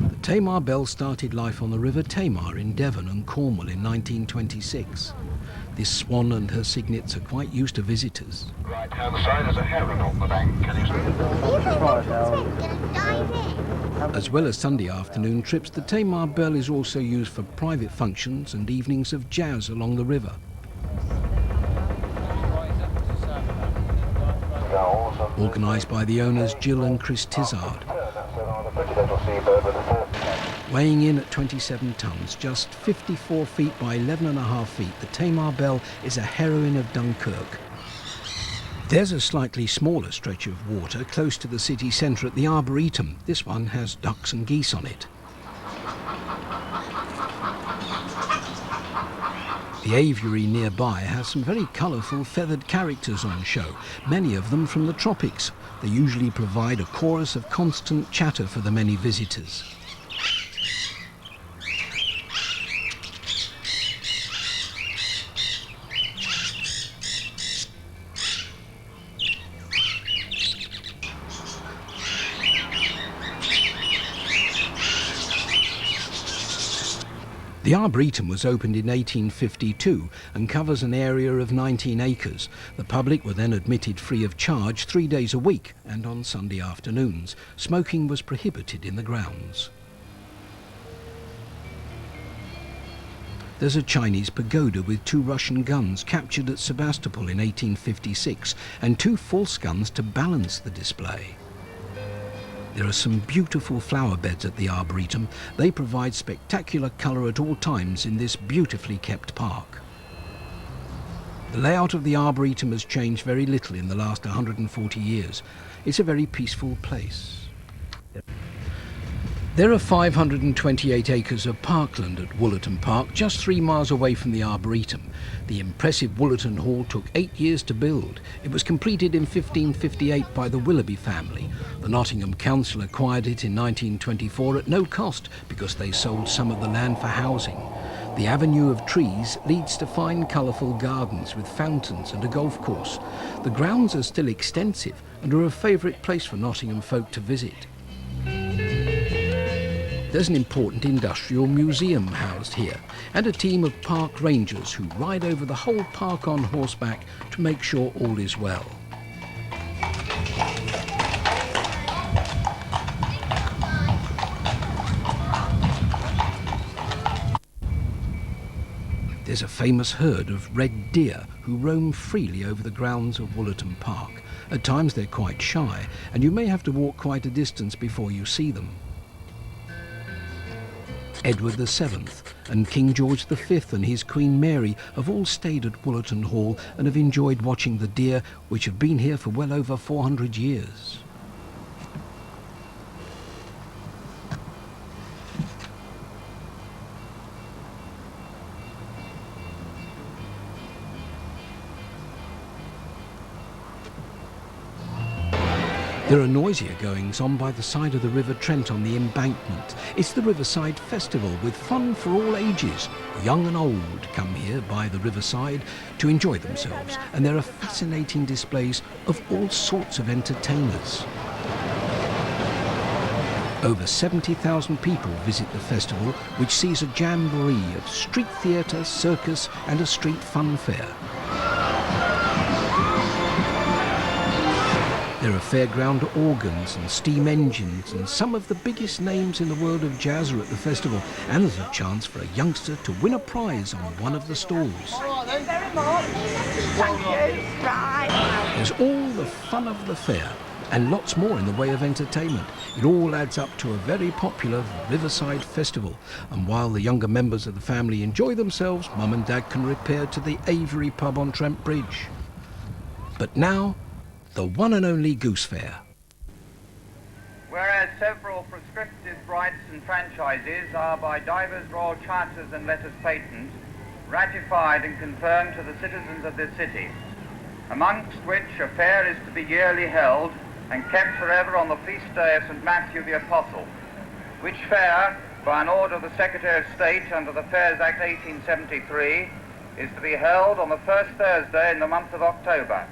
The Tamar Bell started life on the River Tamar in Devon and Cornwall in 1926. This swan and her cygnets are quite used to visitors. Right-hand side is a heron on the bank. As well as Sunday afternoon trips, the Tamar Bell is also used for private functions and evenings of jazz along the river. Organised by the owners Jill and Chris Tizard. Weighing in at 27 tonnes, just 54 feet by 11.5 feet, the Tamar Bell is a heroine of Dunkirk. There's a slightly smaller stretch of water close to the city centre at the Arboretum. This one has ducks and geese on it. The aviary nearby has some very colourful feathered characters on show, many of them from the tropics. They usually provide a chorus of constant chatter for the many visitors. The Arboretum was opened in 1852 and covers an area of 19 acres. The public were then admitted free of charge 3 days a week and on Sunday afternoons. Smoking was prohibited in the grounds. There's a Chinese pagoda with 2 Russian guns captured at Sebastopol in 1856 and 2 false guns to balance the display. There are some beautiful flower beds at the Arboretum. They provide spectacular colour at all times in this beautifully kept park. The layout of the Arboretum has changed very little in the last 140 years. It's a very peaceful place. There are 528 acres of parkland at Wollaton Park, just 3 miles away from the Arboretum. The impressive Wollaton Hall took 8 years to build. It was completed in 1558 by the Willoughby family. The Nottingham Council acquired it in 1924 at no cost because they sold some of the land for housing. The avenue of trees leads to fine colourful gardens with fountains and a golf course. The grounds are still extensive and are a favourite place for Nottingham folk to visit. There's an important industrial museum housed here and a team of park rangers who ride over the whole park on horseback to make sure all is well. There's a famous herd of red deer who roam freely over the grounds of Wollaton Park. At times they're quite shy, and you may have to walk quite a distance before you see them. Edward VII and King George V and his Queen Mary have all stayed at Wollaton Hall and have enjoyed watching the deer, which have been here for well over 400 years. There are noisier goings-on by the side of the River Trent on the embankment. It's the Riverside Festival with fun for all ages. Young and old come here by the riverside to enjoy themselves, and there are fascinating displays of all sorts of entertainers. Over 70,000 people visit the festival, which sees a jamboree of street theatre, circus and a street fun fair. There are fairground organs and steam engines, and some of the biggest names in the world of jazz are at the festival, and there's a chance for a youngster to win a prize on one of the stalls. Thank you very much. Thank you. Right. There's all the fun of the fair, and lots more in the way of entertainment. It all adds up to a very popular Riverside Festival, and while the younger members of the family enjoy themselves, Mum and Dad can repair to the Avery pub on Trent Bridge. But now, the one and only Goose Fair. Whereas several prescriptive rights and franchises are by divers royal charters and letters patent ratified and confirmed to the citizens of this city, amongst which a fair is to be yearly held and kept forever on the feast day of St. Matthew the Apostle, which fair, by an order of the Secretary of State under the Fairs Act 1873, is to be held on the first Thursday in the month of October.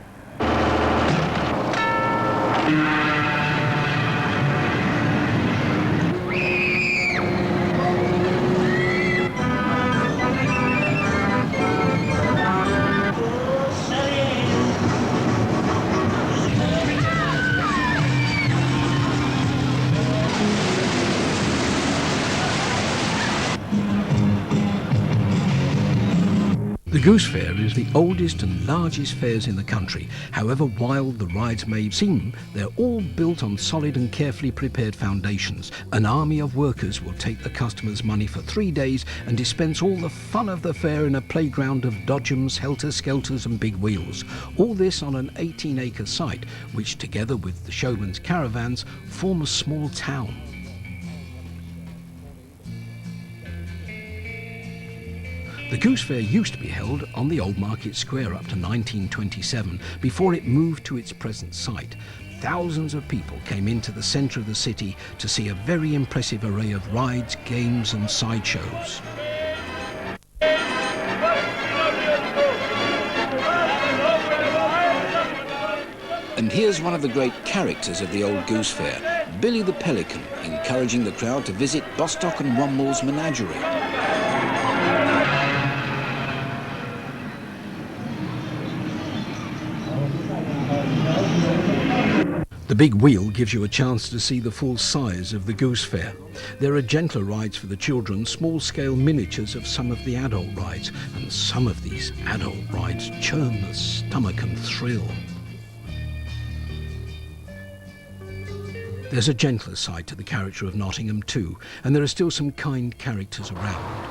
The Goose Fair is the oldest and largest fairs in the country. However wild the rides may seem, they're all built on solid and carefully prepared foundations. An army of workers will take the customers' money for 3 days and dispense all the fun of the fair in a playground of dodgems, helter-skelters and big wheels. All this on an 18-acre site, which together with the showman's caravans form a small town. The Goose Fair used to be held on the Old Market Square up to 1927, before it moved to its present site. Thousands of people came into the centre of the city to see a very impressive array of rides, games and sideshows. And here's one of the great characters of the old Goose Fair, Billy the Pelican, encouraging the crowd to visit Bostock and Womwell's menagerie. The big wheel gives you a chance to see the full size of the Goose Fair. There are gentler rides for the children, small-scale miniatures of some of the adult rides, and some of these adult rides churn the stomach and thrill. There's a gentler side to the character of Nottingham too, and there are still some kind characters around.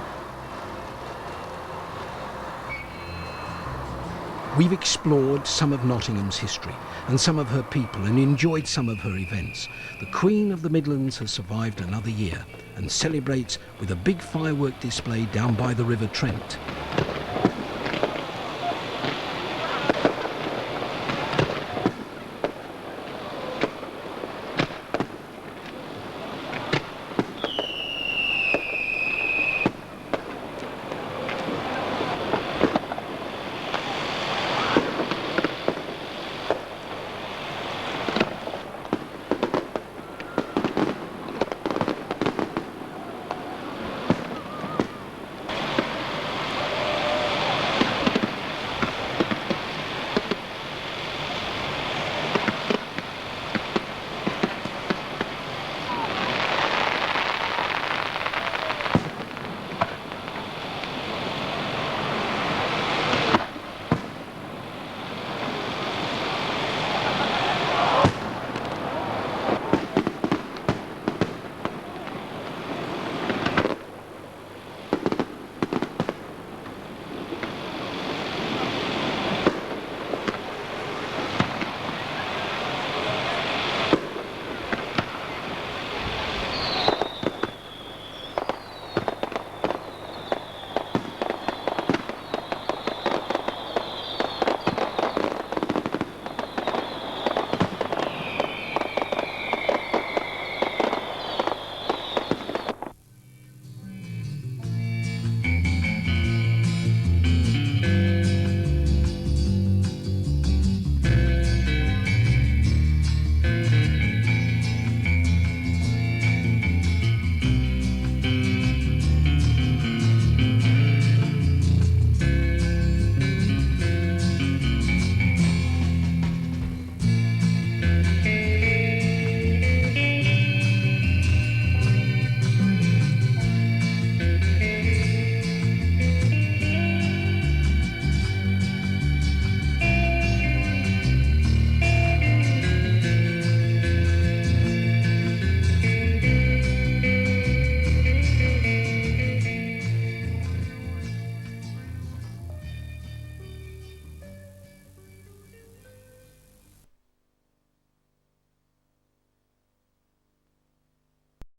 We've explored some of Nottingham's history and some of her people and enjoyed some of her events. The Queen of the Midlands has survived another year and celebrates with a big firework display down by the River Trent.